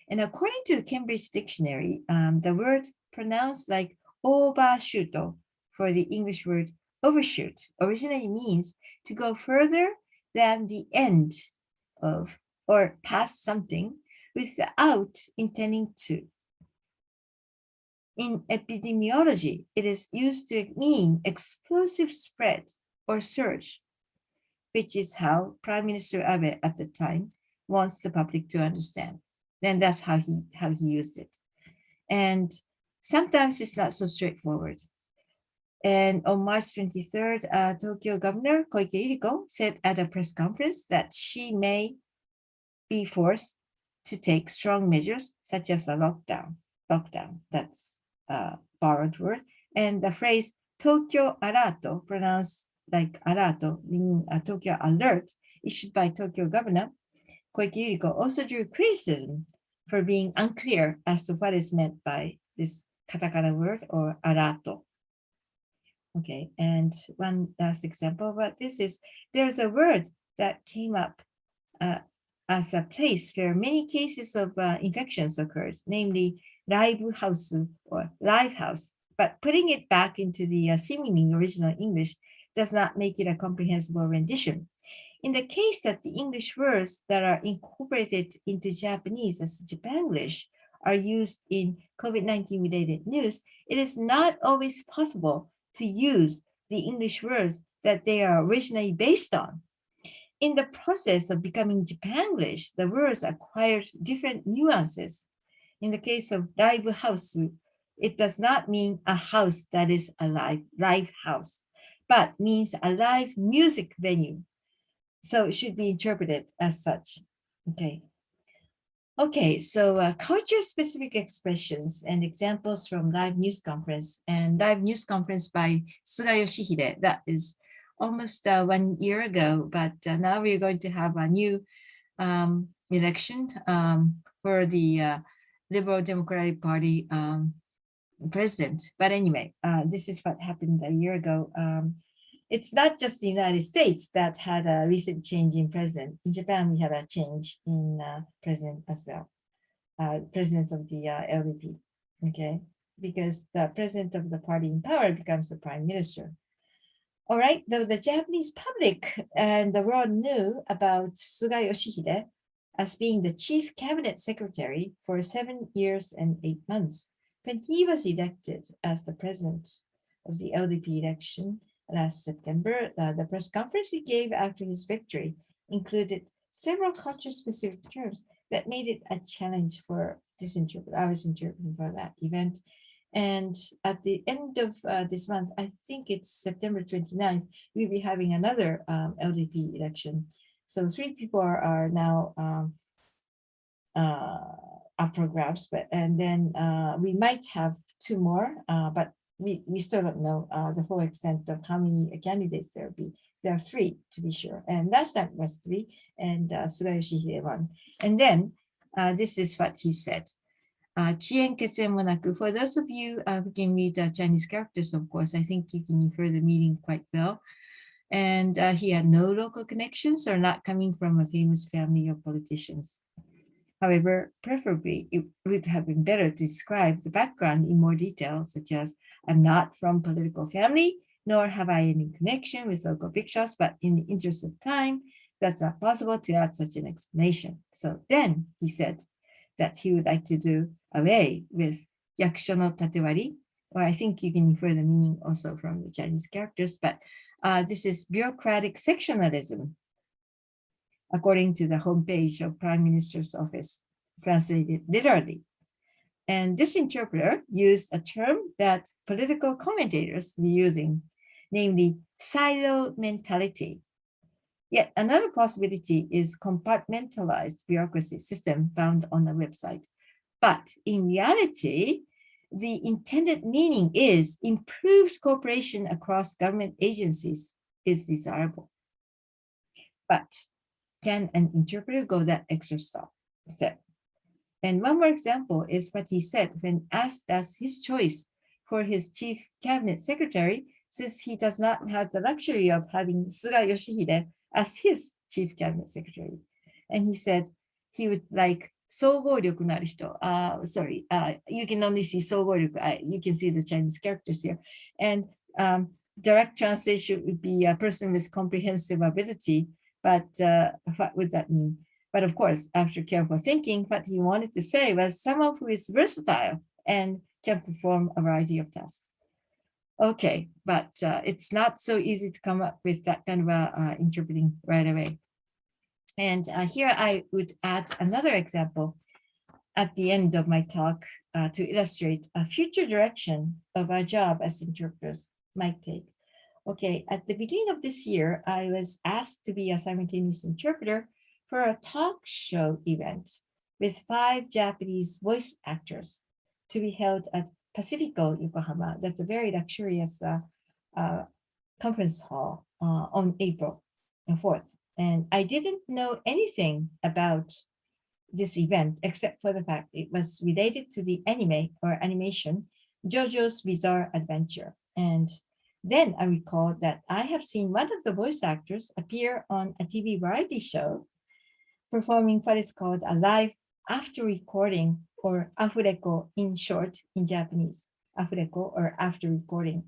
And according to the Cambridge Dictionary, the word pronounced like overshoot for the English word overshoot originally means to go further than the end of or past something without intending to. In epidemiology, it is used to mean explosive spread or surge, which is how Prime Minister Abe at the time wants the public to understand. Then that's how he used it. And sometimes it's not so straightforward. And on March 23rd, Tokyo Governor Koike Iriko said at a press conference that she may be forced to take strong measures such as a lockdown. Lockdown, that's a borrowed word. And the phrase Tokyo Arato, pronounced like Arato, meaning a Tokyo alert, issued by Tokyo Governor Koike Iriko, also drew criticism for being unclear as to what is meant by this katakana word or Arato. Okay, and one last example about this is there's a word that came up as a place where many cases of infections occurred, namely live house or live house. But putting it back into the seemingly original English does not make it a comprehensible rendition. In the case that the English words that are incorporated into Japanese as Japanglish are used in COVID-19 related news, it is not always possible to use the English words that they are originally based on. In the process of becoming Japanglish, the words acquired different nuances. In the case of live house, it does not mean a house that is alive, live house, but means a live music venue. So it should be interpreted as such. Okay, so culture-specific expressions and examples from live news conference and live news conference by Suga Yoshihide. That is almost 1 year ago, but now we're going to have a new election for the Liberal Democratic Party president. But anyway, this is what happened a year ago. It's not just the United States that had a recent change in president. In Japan, we had a change in president as well, president of the LDP, okay? Because the president of the party in power becomes the prime minister. All right, though the Japanese public and the world knew about Suga Yoshihide as being the chief cabinet secretary for 7 years and 8 months. When he was elected as the president of the LDP election last September, the press conference he gave after his victory included several culture-specific terms that made it a challenge for this interpreter. I was interpreting for that event. And at the end of this month, I think it's September 29th, we'll be having another LDP election. So 3 people are now up for grabs, and then we might have 2 more, but we still don't know the full extent of how many candidates there will be. There are 3 to be sure, and last time was 3, and Suga Yoshihide won. And then this is what he said. For those of you who can read Chinese characters, of course, I think you can infer the meaning quite well. And he had no local connections or not coming from a famous family of politicians. However, preferably, it would have been better to describe the background in more detail, such as, I'm not from political family, nor have I any connection with local officials, but in the interest of time, that's not possible to add such an explanation. So then he said that he would like to do away with yakusho no tatewari, or I think you can infer the meaning also from the Chinese characters, but this is bureaucratic sectionalism, according to the homepage of Prime Minister's office, translated literally. And this interpreter used a term that political commentators were using, namely silo mentality. Yet another possibility is compartmentalized bureaucracy system found on the website. But in reality, the intended meaning is improved cooperation across government agencies is desirable. But can an interpreter go that extra step? And one more example is what he said when asked as his choice for his chief cabinet secretary, since he does not have the luxury of having Suga Yoshihide as his chief cabinet secretary. And he said he would like 総合力のある人. Sorry, you can only see 総合力. You can see the Chinese characters here. And direct translation would be a person with comprehensive ability. But what would that mean? But of course, after careful thinking, what he wanted to say was someone who is versatile and can perform a variety of tasks. Okay, but it's not so easy to come up with that kind of interpreting right away. And here I would add another example at the end of my talk to illustrate a future direction of our job as interpreters might take. Okay, at the beginning of this year, I was asked to be a simultaneous interpreter for a talk show event with 5 Japanese voice actors to be held at Pacifico, Yokohama. That's a very luxurious conference hall on April 4th. And I didn't know anything about this event except for the fact it was related to the anime or animation, JoJo's Bizarre Adventure. And then I recalled that I have seen one of the voice actors appear on a TV variety show performing what is called a live after recording, or afureko in short in Japanese, afureko or after recording.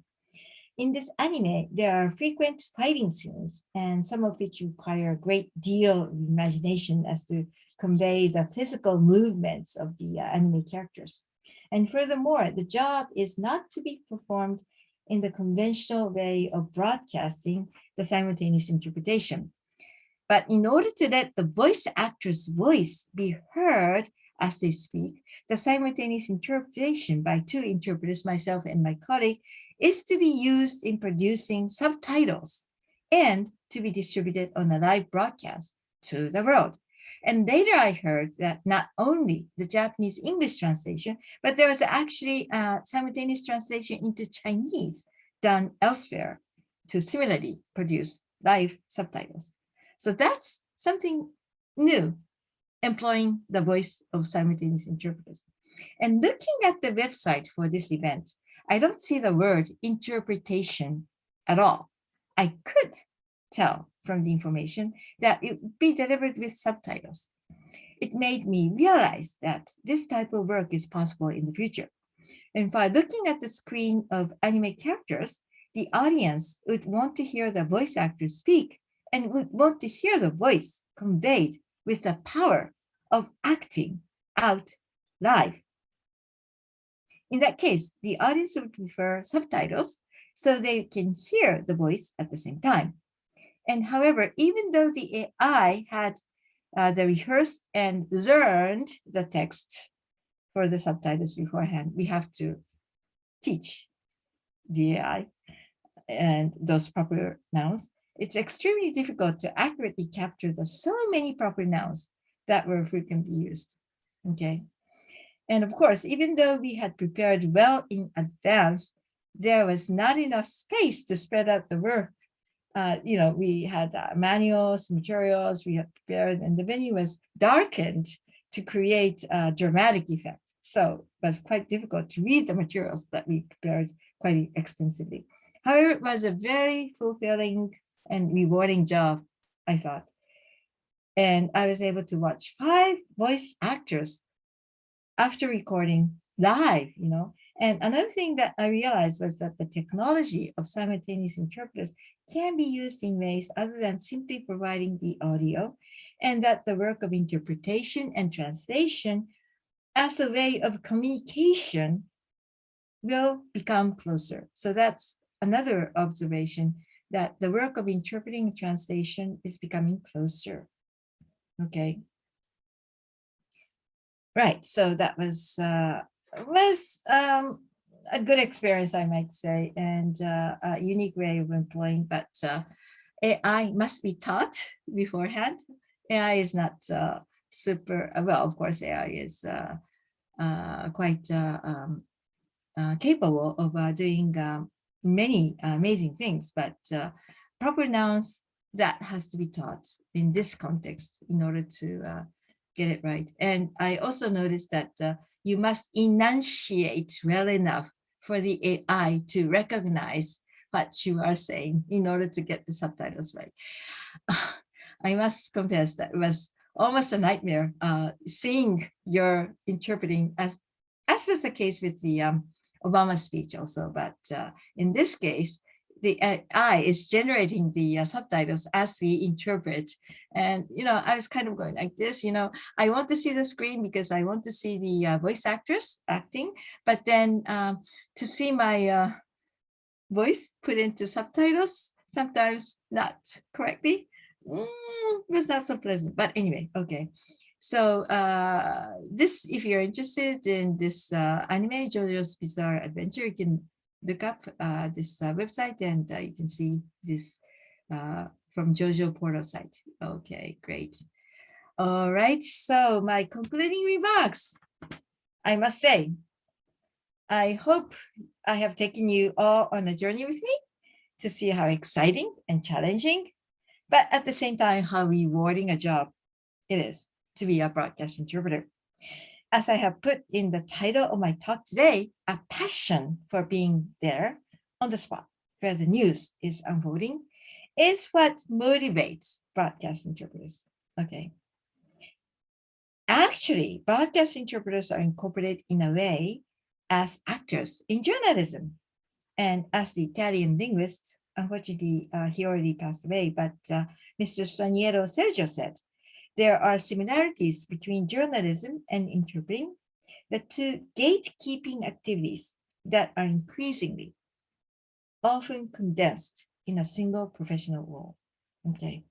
In this anime, there are frequent fighting scenes, and some of which require a great deal of imagination as to convey the physical movements of the anime characters. And furthermore, the job is not to be performed in the conventional way of broadcasting the simultaneous interpretation. But in order to let the voice actor's voice be heard as they speak, the simultaneous interpretation by 2 interpreters, myself and my colleague, is to be used in producing subtitles and to be distributed on a live broadcast to the world. And later I heard that not only the Japanese English translation, but there was actually a simultaneous translation into Chinese done elsewhere to similarly produce live subtitles. So that's something new, employing the voice of simultaneous interpreters. And looking at the website for this event, I don't see the word interpretation at all. I could tell from the information that it would be delivered with subtitles. It made me realize that this type of work is possible in the future. And by looking at the screen of anime characters, the audience would want to hear the voice actors speak and would want to hear the voice conveyed with the power of acting out live. In that case, the audience would prefer subtitles so they can hear the voice at the same time. And however, even though the AI had they rehearsed and learned the text for the subtitles beforehand. We have to teach the AI and those proper nouns. It's extremely difficult to accurately capture the so many proper nouns that were frequently used. Okay. And of course, even though we had prepared well in advance, there was not enough space to spread out the work. We had manuals, materials we had prepared, and the venue was darkened to create a dramatic effect. So it was quite difficult to read the materials that we prepared quite extensively. However, it was a very fulfilling and rewarding job, I thought. And I was able to watch 5 voice actors after recording live, And another thing that I realized was that the technology of simultaneous interpreters can be used in ways other than simply providing the audio, and that the work of interpretation and translation as a way of communication will become closer. So that's another observation, that the work of interpreting and translation is becoming closer. Okay. Right. So that was a good experience, I might say, and a unique way of employing. But AI must be taught beforehand. AI is not super well. Of course, AI is quite capable of doing many amazing things, but proper nouns, that has to be taught in this context in order to get it right. And I also noticed that you must enunciate well enough for the AI to recognize what you are saying in order to get the subtitles right. I must confess that it was almost a nightmare seeing your interpreting, as was the case with the Obama speech also, but in this case, the AI is generating the subtitles as we interpret. And, I was kind of going like this, I want to see the screen because I want to see the voice actors acting, but then to see my voice put into subtitles, sometimes not correctly, was not so pleasant. But anyway, okay. So if you're interested in this anime, JoJo's Bizarre Adventure, you can look up this website, and you can see this from JoJo portal site. Okay, great. All right, so my concluding remarks. I must say, I hope I have taken you all on a journey with me to see how exciting and challenging, but at the same time, how rewarding a job it is to be a broadcast interpreter. As I have put in the title of my talk today, a passion for being there on the spot where the news is unfolding is what motivates broadcast interpreters. Okay. Actually, broadcast interpreters are incorporated in a way as actors in journalism. And as the Italian linguist, unfortunately, he already passed away, but Mr. Straniero Sergio said, there are similarities between journalism and interpreting, the two gatekeeping activities that are increasingly often condensed in a single professional role. Okay.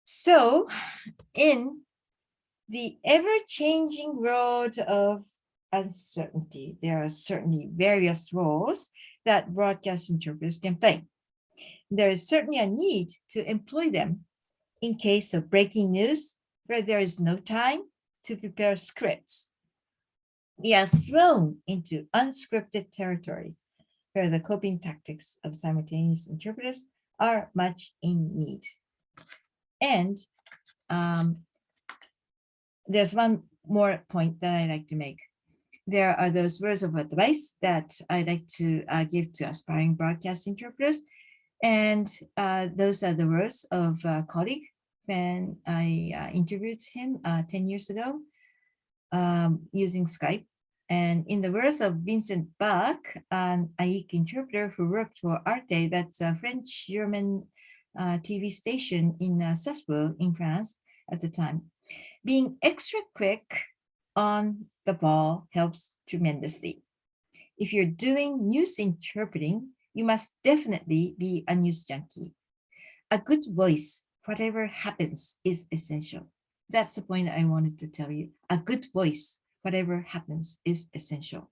So, in the ever-changing world of uncertainty, there are certainly various roles that broadcast interpreters can play. There is certainly a need to employ them in case of breaking news where there is no time to prepare scripts. We are thrown into unscripted territory where the coping tactics of simultaneous interpreters are much in need. And there's one more point that I'd like to make. There are those words of advice that I'd like to give to aspiring broadcast interpreters. And those are the words of a colleague when I interviewed him 10 years ago using Skype. And in the words of Vincent Bach, an AIIC interpreter who worked for Arte, that's a French-German TV station in Strasbourg in France at the time, being extra quick on the ball helps tremendously. If you're doing news interpreting, you must definitely be a news junkie. A good voice whatever happens is essential. That's the point I wanted to tell you. A good voice, whatever happens, is essential.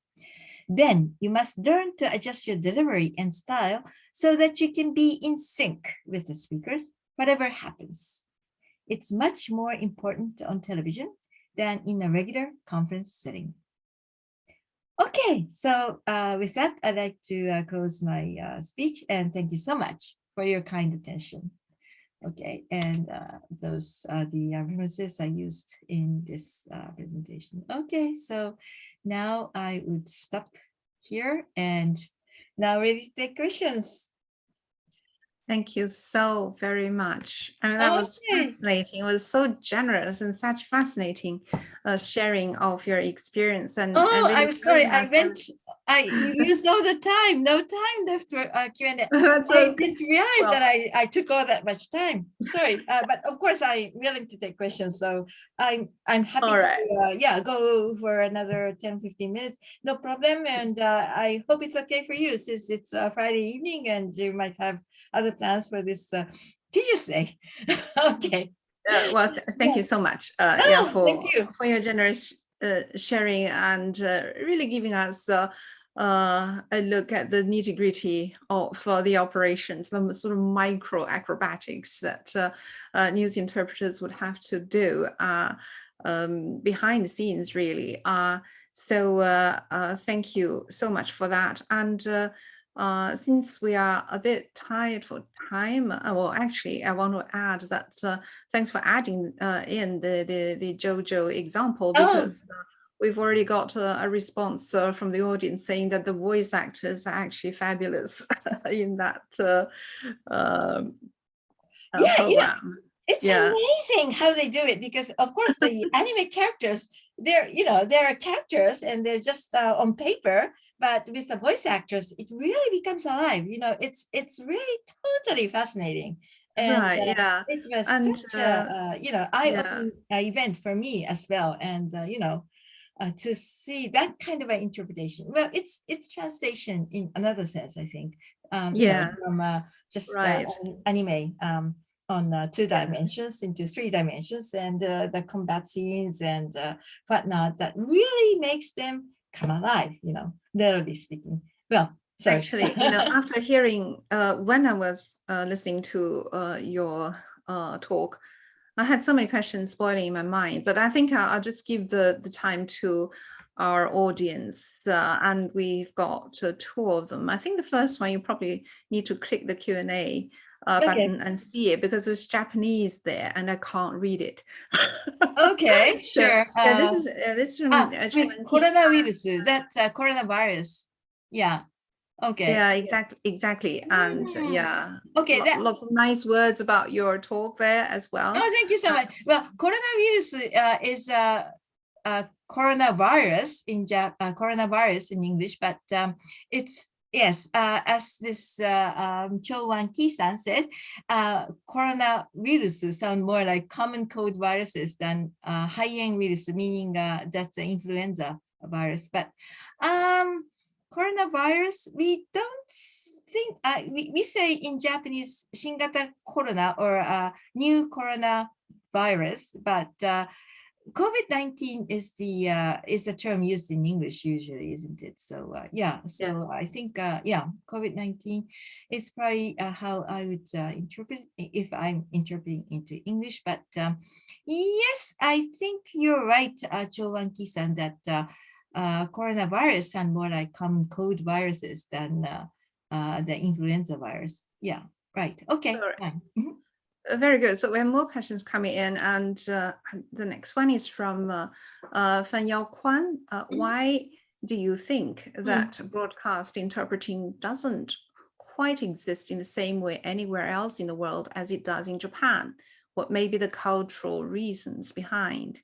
Then you must learn to adjust your delivery and style so that you can be in sync with the speakers, whatever happens. It's much more important on television than in a regular conference setting. Okay, so with that, I'd like to close my speech, and thank you so much for your kind attention. Okay, and those are the references I used in this presentation. Okay, so now I would stop here and now ready to take questions. Thank you so very much. I mean, that was fascinating. It was so generous and such fascinating sharing of your experience. And really I'm sorry. You used all the time. No time left for Q&A. I didn't realize that I took all that much time. Sorry, but of course I'm willing to take questions. So I'm happy to go for another 10-15 minutes. No problem. And I hope it's okay for you since it's Friday evening and you might have other plans for this Teachers' Day. Okay. Well, thank you so much. For your generous sharing and really giving us a look at the nitty-gritty of the operations, the sort of micro acrobatics that news interpreters would have to do behind the scenes, really. So thank you so much for that. And since we are a bit tight for time, well, actually, I want to add that thanks for adding in the JoJo example, because we've already got a response from the audience saying that the voice actors are actually fabulous in that program. It's amazing how they do it, because of course the anime characters, they're characters and they're just on paper. But with the voice actors, it really becomes alive. It's really totally fascinating. And it was such a eye-opening event for me as well. And to see that kind of an interpretation. Well, it's translation in another sense, I think. From just anime on 2 dimensions into 3 dimensions, and the combat scenes and whatnot that really makes them come alive, literally speaking. Well, sorry. Actually, after hearing, when I was listening to your talk, I had so many questions boiling in my mind, but I think I'll just give the time to our audience, and we've got 2 of them. I think the first one, you probably need to click the Q&A button and see it, because there's Japanese there and I can't read it. Okay, sure. This is with coronavirus, that's coronavirus. Yeah. Okay. Yeah, exactly. And okay, lots of nice words about your talk there as well. Oh, thank you so much. Well, coronavirus is coronavirus in English, but it's as this Cho Ki-san says, coronavirus sound more like common cold viruses than high-end virus, meaning that's the influenza virus. But coronavirus, we don't think, we say in Japanese, shingata corona or new coronavirus, but COVID-19 is a term used in English usually, isn't it? So I think COVID-19 is probably how I would interpret if I'm interpreting into English. But yes, I think you're right, Chowan-ki-san, that coronavirus sound more like common cold viruses than the influenza virus. Yeah, right. Okay, fine. Very good. So we have more questions coming in, and the next one is from Fan Yao Kwan. Why do you think that broadcast interpreting doesn't quite exist in the same way anywhere else in the world as it does in Japan? What may be the cultural reasons behind?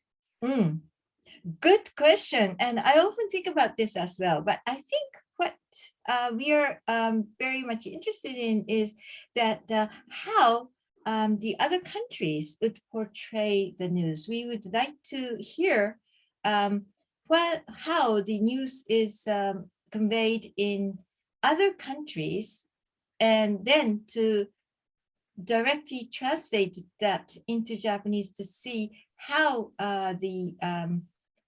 Good question. And I often think about this as well. But I think what we are very much interested in is that how the other countries would portray the news. We would like to hear how the news is conveyed in other countries, and then to directly translate that into Japanese to see how the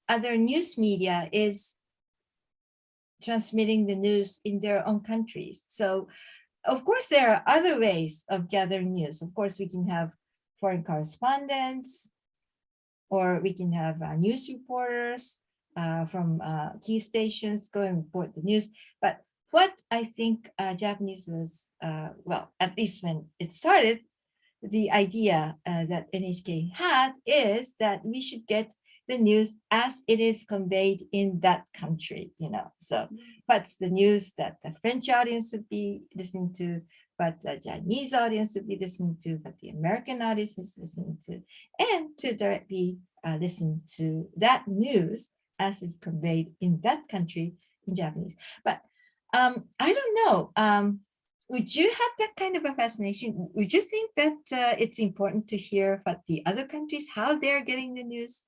other news media is transmitting the news in their own countries. So of course, there are other ways of gathering news. Of course, we can have foreign correspondents, or we can have news reporters from key stations go and report the news. But what I think Japanese was, well, at least when it started, the idea that NHK had is that we should get the news as it is conveyed in that country, you know. So what's the news that the French audience would be listening to, what the Chinese audience would be listening to, what the American audience is listening to, and to directly listen to that news as is conveyed in that country in Japanese. But I don't know. Would you have that kind of a fascination? Would you think that it's important to hear what the other countries, how they're getting the news?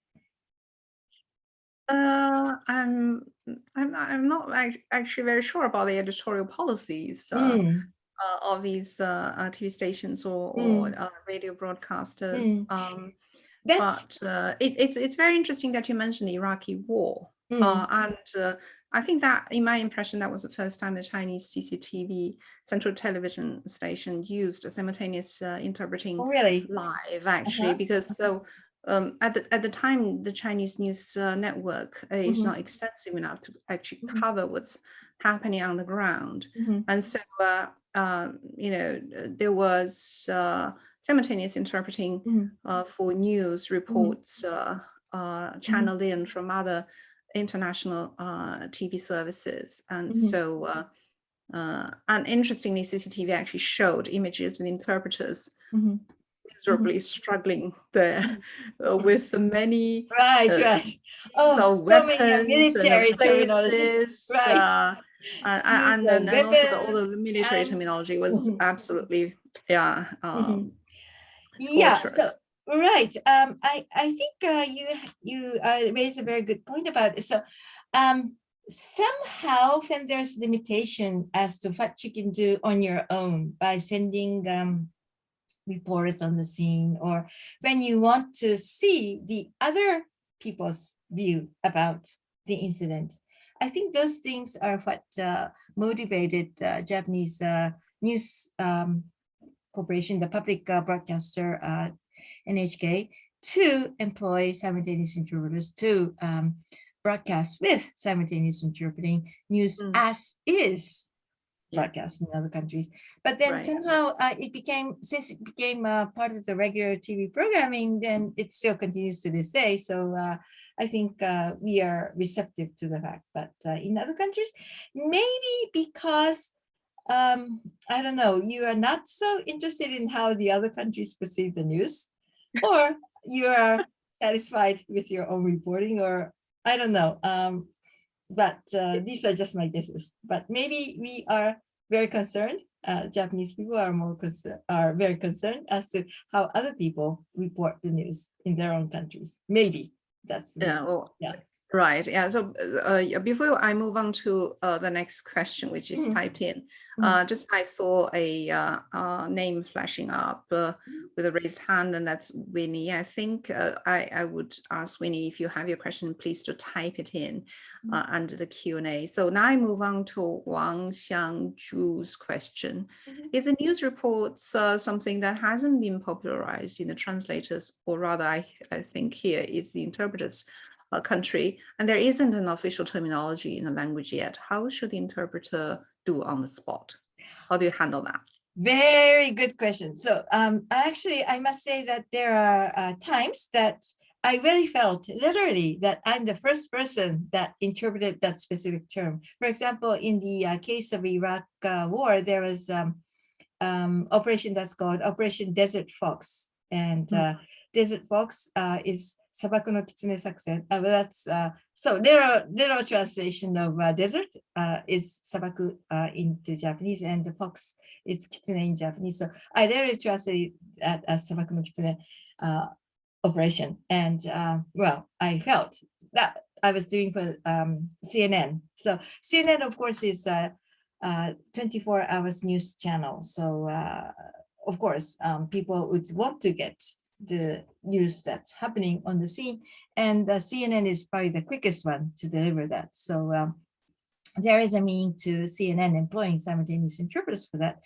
I'm not actually very sure about the editorial policies of these TV stations or radio broadcasters. That's But it's very interesting that you mentioned the Iraqi war. And I think that, in my impression, that was the first time the Chinese CCTV Central Television Station used simultaneous interpreting really live, actually, because at the time, the Chinese news network is not extensive enough to actually cover what's happening on the ground. And so, you know, there was simultaneous interpreting for news reports channeled in from other international TV services. And so, and interestingly, CCTV actually showed images with interpreters miserably struggling there with the many so weapons many military and places, and then and also all the military terminology was absolutely torturous. So right. I think you raised a very good point about it. So somehow when there's limitation as to what you can do on your own by sending reporters on the scene, or when you want to see the other people's view about the incident, I think those things are what motivated Japanese news corporation, the public broadcaster NHK, to employ simultaneous interpreters to broadcast with simultaneous interpreting news as is broadcast in other countries. But then somehow it became, since it became part of the regular TV programming, then it still continues to this day. So I think we are receptive to the fact. But in other countries, maybe because I don't know, you are not so interested in how the other countries perceive the news, or you are satisfied with your own reporting, or I don't know. But these are just my guesses. But maybe we are very concerned. Japanese people are very concerned as to how other people report the news in their own countries. Maybe that's the reason. Right. Yeah. So before I move on to the next question, which is typed in, just I saw a name flashing up with a raised hand, and that's Winnie. I think I would ask Winnie, if you have your question, please to type it in under the Q&A. So now I move on to Wang Xiangzhu's question. If the news reports something that hasn't been popularized in the translators, or rather I think here is the interpreters country, and there isn't an official terminology in the language yet, how should the interpreter do on the spot? How do you handle that? Very good question. So actually, I must say that there are times that I really felt literally that I'm the first person that interpreted that specific term. For example, in the case of Iraq war, there was operation that's called Operation Desert Fox, and Desert Fox is Sabaku no Kitsune Sakusen. That's so literal translation of desert is Sabaku into Japanese, and the fox is Kitsune in Japanese. So I literally translated that as Sabaku no Kitsune operation, and well, I felt that I was doing for CNN. So CNN, of course, is 24 hours news channel. So of course, people would want to get the news that's happening on the scene, and CNN is probably the quickest one to deliver that. So there is a meaning to CNN employing simultaneous interpreters for that,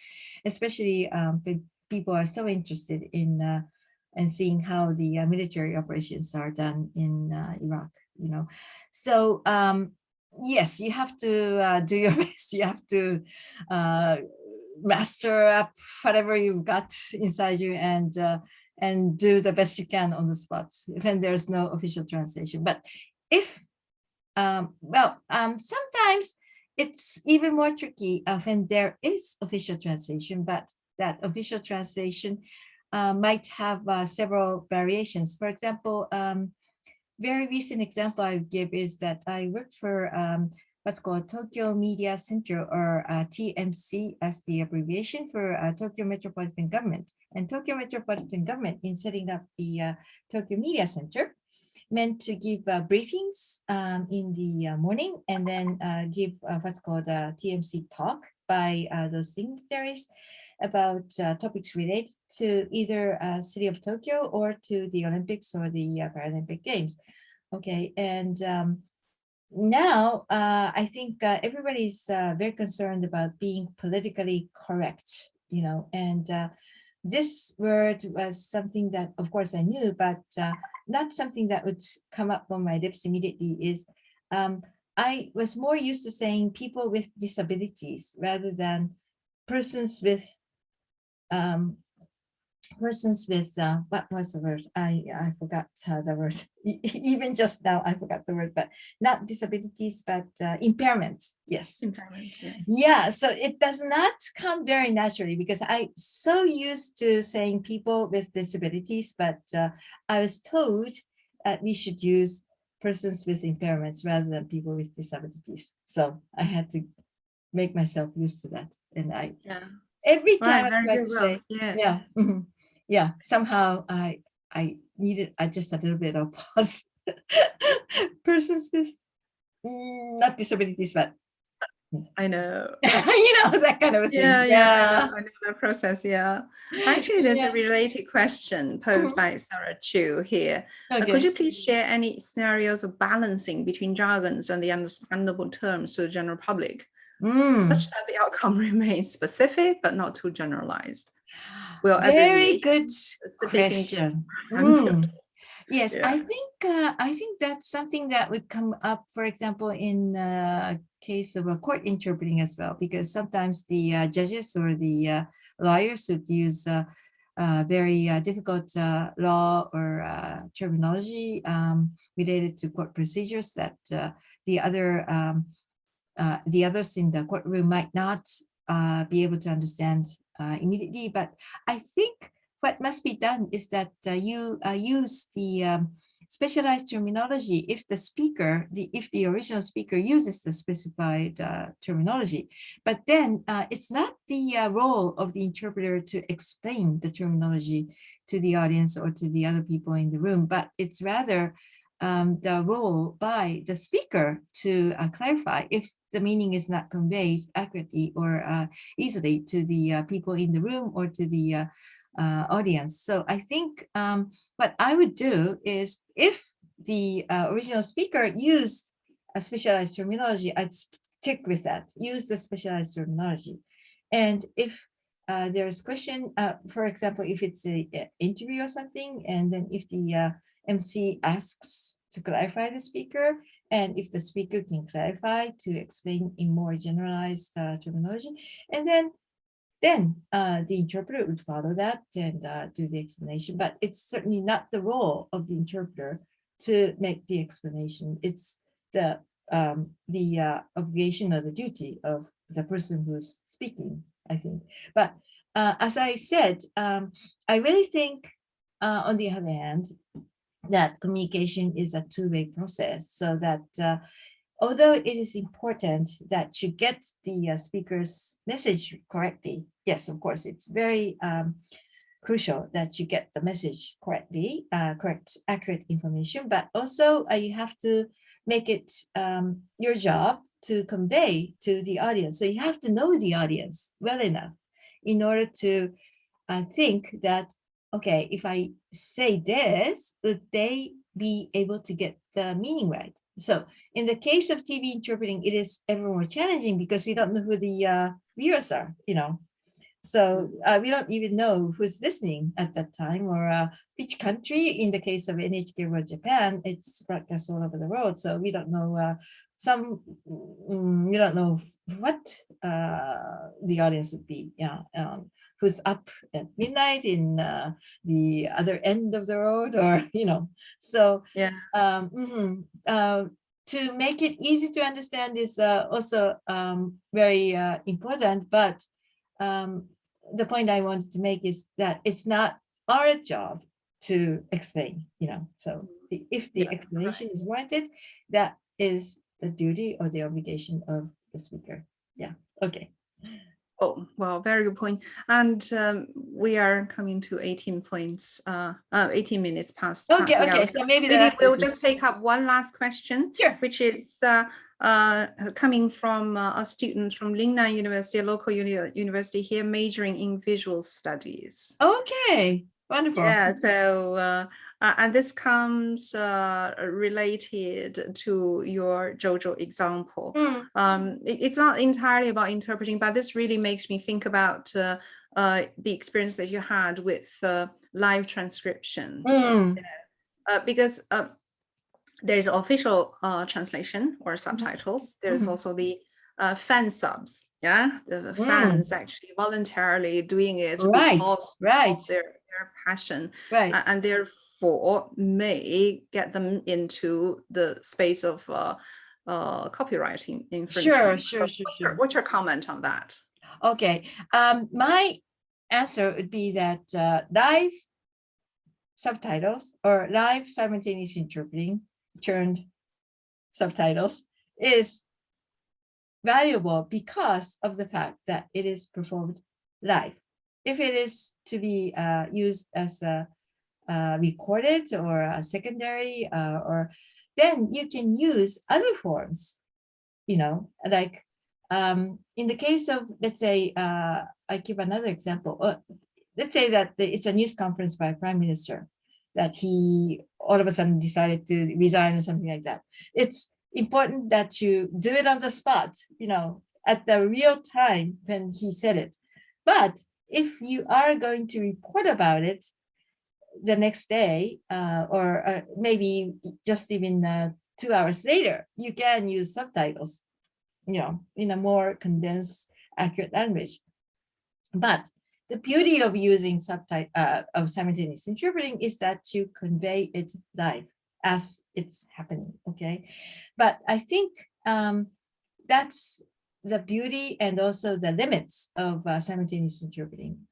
especially when people are so interested in seeing how the military operations are done in Iraq. So yes, you have to do your best. You have to master up whatever you've got inside you and do the best you can on the spot when there's no official translation. But if sometimes it's even more tricky when there is official translation, but that official translation might have several variations. For example, very recent example I give is that I worked for what's called Tokyo Media Center, or TMC as the abbreviation for Tokyo Metropolitan Government. And Tokyo Metropolitan Government, in setting up the Tokyo Media Center, meant to give briefings in the morning, and then give what's called a TMC talk by those dignitaries about topics related to either city of Tokyo or to the Olympics or the Paralympic Games. Okay, and now I think everybody's very concerned about being politically correct, and this word was something that, of course, I knew, but not something that would come up on my lips immediately. Is I was more used to saying people with disabilities rather than persons with what was the word? I forgot the word. Even just now, I forgot the word, but not disabilities, but impairments. Yes. Impairments, yes. Yeah. So it does not come very naturally because I'm so used to saying people with disabilities, but I was told that we should use persons with impairments rather than people with disabilities. So I had to make myself used to that. And every time I try to say, yeah, somehow I needed just a little bit of pause. Persons with not disabilities, but I know. That kind of a thing. Yeah, I know that process. Yeah. Actually, there's a related question posed by Sarah Chu here. Could you please share any scenarios of balancing between jargons and the understandable terms to the general public, such that the outcome remains specific but not too generalized? Very good question. Yes, Yeah. I think that's something that would come up, for example, in case of a court interpreting as well, because sometimes the judges or the lawyers would use very difficult law or terminology related to court procedures that the others in the courtroom might not be able to understand immediately. But I think what must be done is that you use the specialized terminology if the original speaker uses the specified terminology. But then it's not the role of the interpreter to explain the terminology to the audience or to the other people in the room, but it's rather the role by the speaker to clarify if the meaning is not conveyed accurately or easily to the people in the room or to the audience. So I think what I would do is, if the original speaker used a specialized terminology, I'd stick with that, use the specialized terminology. And if there's question, for example, if it's an interview or something, and then if the MC asks to clarify the speaker, and if the speaker can clarify to explain in more generalized terminology, and then the interpreter would follow that and do the explanation. But it's certainly not the role of the interpreter to make the explanation. It's the obligation or the duty of the person who's speaking, I think. But as I said, I really think, on the other hand, that communication is a two-way process, so that although it is important that you get the speaker's message correctly, yes, of course, it's very crucial that you get the message correctly, accurate information, but also you have to make it your job to convey to the audience. So you have to know the audience well enough in order to think that, okay, if I say this, would they be able to get the meaning right? So in the case of TV interpreting, it is ever more challenging because we don't know who the viewers are, So we don't even know who's listening at that time, or which country. In the case of NHK World Japan, it's broadcast all over the world. So we don't know we don't know what the audience would be. Yeah, who's up at midnight in the other end of the road, or So Yeah. To make it easy to understand is also very important, but the point I wanted to make is that it's not our job to explain, So if the explanation is warranted, that is the duty or the obligation of the speaker. Yeah. Okay. Oh, well, very good point. And we are coming to 18 points, 18 minutes past. Okay. The Okay. hour. So maybe we'll just take up one last question, sure, which is coming from a student from Lingnan University, a local university here, majoring in visual studies. Okay. Wonderful. Yeah, so and this comes related to your JoJo example. It's not entirely about interpreting, but this really makes me think about the experience that you had with live transcription. Because there's official translation or subtitles. There's also the fan subs. Yeah, the fans actually voluntarily doing it because of their passion, and therefore may get them into the space of copywriting infringement. Sure. What's your comment on that? Okay, my answer would be that live subtitles or live simultaneous interpreting turned subtitles is valuable because of the fact that it is performed live. If it is to be used as a recorded or a secondary, or then you can use other forms, like in the case of, let's say, I give another example. Let's say that it's a news conference by a prime minister that he all of a sudden decided to resign or something like that. It's important that you do it on the spot, at the real time when he said it. But if you are going to report about it the next day, or maybe just even 2 hours later, you can use subtitles, in a more condensed, accurate language. But the beauty of using of simultaneous interpreting is that you convey it live as it's happening. Okay, but I think that's the beauty and also the limits of simultaneous interpreting.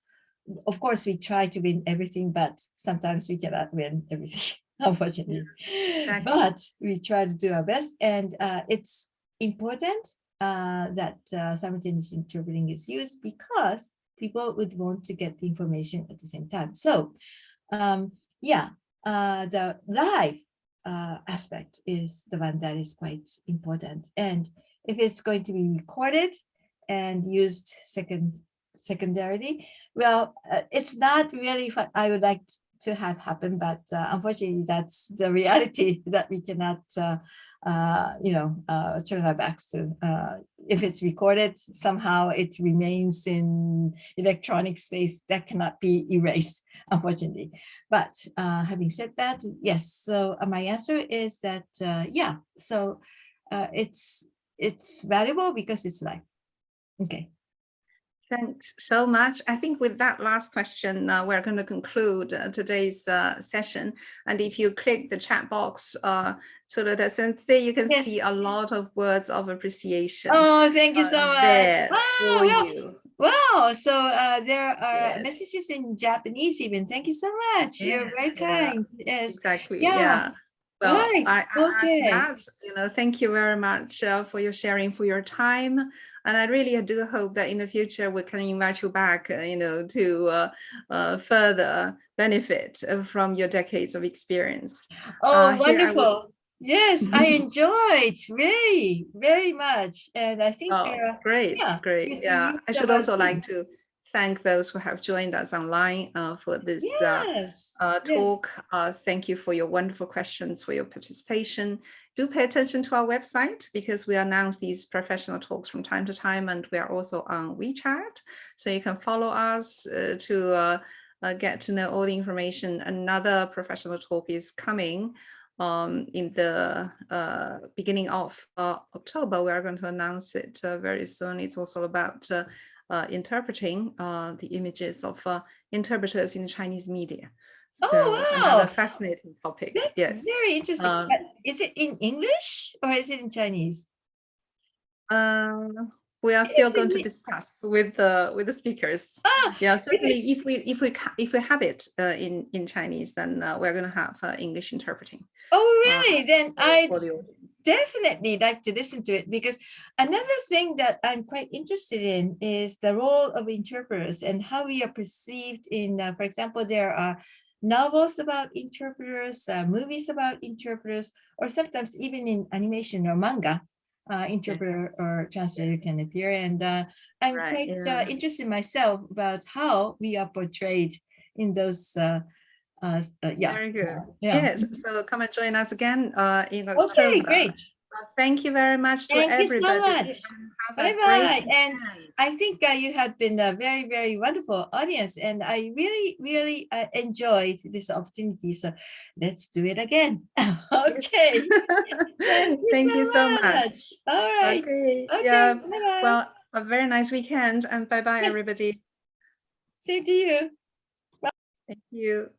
Of course, we try to win everything, but sometimes we cannot win everything, unfortunately. Yeah, exactly. But we try to do our best, and it's important that simultaneous interpreting is used because people would want to get the information at the same time. So, the live aspect is the one that is quite important. And if it's going to be recorded and used secondarily, well, it's not really what I would like to have happen, but unfortunately, that's the reality that we cannot turn our backs to. If it's recorded, somehow it remains in electronic space that cannot be erased, unfortunately. But having said that, yes. So my answer is that So it's valuable because it's live. Okay. Thanks so much. I think with that last question, we're going to conclude today's session. And if you click the chat box, Tsuruta Sensei, you can see a lot of words of appreciation. Oh, thank you so much. Wow. So there are messages in Japanese even. Thank you so much. You're very kind. Yes. Exactly. Yeah. Well, right. I add to that, thank you very much for your sharing, for your time. And I really do hope that in the future we can invite you back, to further benefit from your decades of experience. Oh, wonderful. Yes, I enjoyed very, very much. And I think great. Yeah. I should also like to thank those who have joined us online for this Yes. talk. Thank you for your wonderful questions, for your participation. Do pay attention to our website because we announce these professional talks from time to time, and we are also on WeChat. So you can follow us to get to know all the information. Another professional talk is coming in the beginning of October. We are going to announce it very soon. It's also about interpreting the images of interpreters in Chinese media. So Oh, another wow. fascinating topic. That's Yes. very interesting. But is it in English or is it in Chinese? We are still It's going to in- discuss with the speakers. Oh, Yeah, if certainly. it's- If we have it in Chinese, then we're going to have English interpreting. Oh, really? Then I for the audience. definitely like to listen to it, because another thing that I'm quite interested in is the role of interpreters and how we are perceived in, for example, there are novels about interpreters, movies about interpreters, or sometimes even in animation or manga, interpreter or translator can appear. And I'm Right, quite yeah. interested myself about how we are portrayed in those yeah. Very good. Yeah. Yes, so come and join us again in October. Okay, great. Thank you very much to Thank everybody. you so much. Bye-bye. And I think you have been a very, very wonderful audience, and I really, really enjoyed this opportunity. So let's do it again. Okay. Thank you so much. All right. Okay. Okay. Yeah. Bye-bye. Well, a very nice weekend, and bye-bye, Yes. everybody. Same to you. Thank you.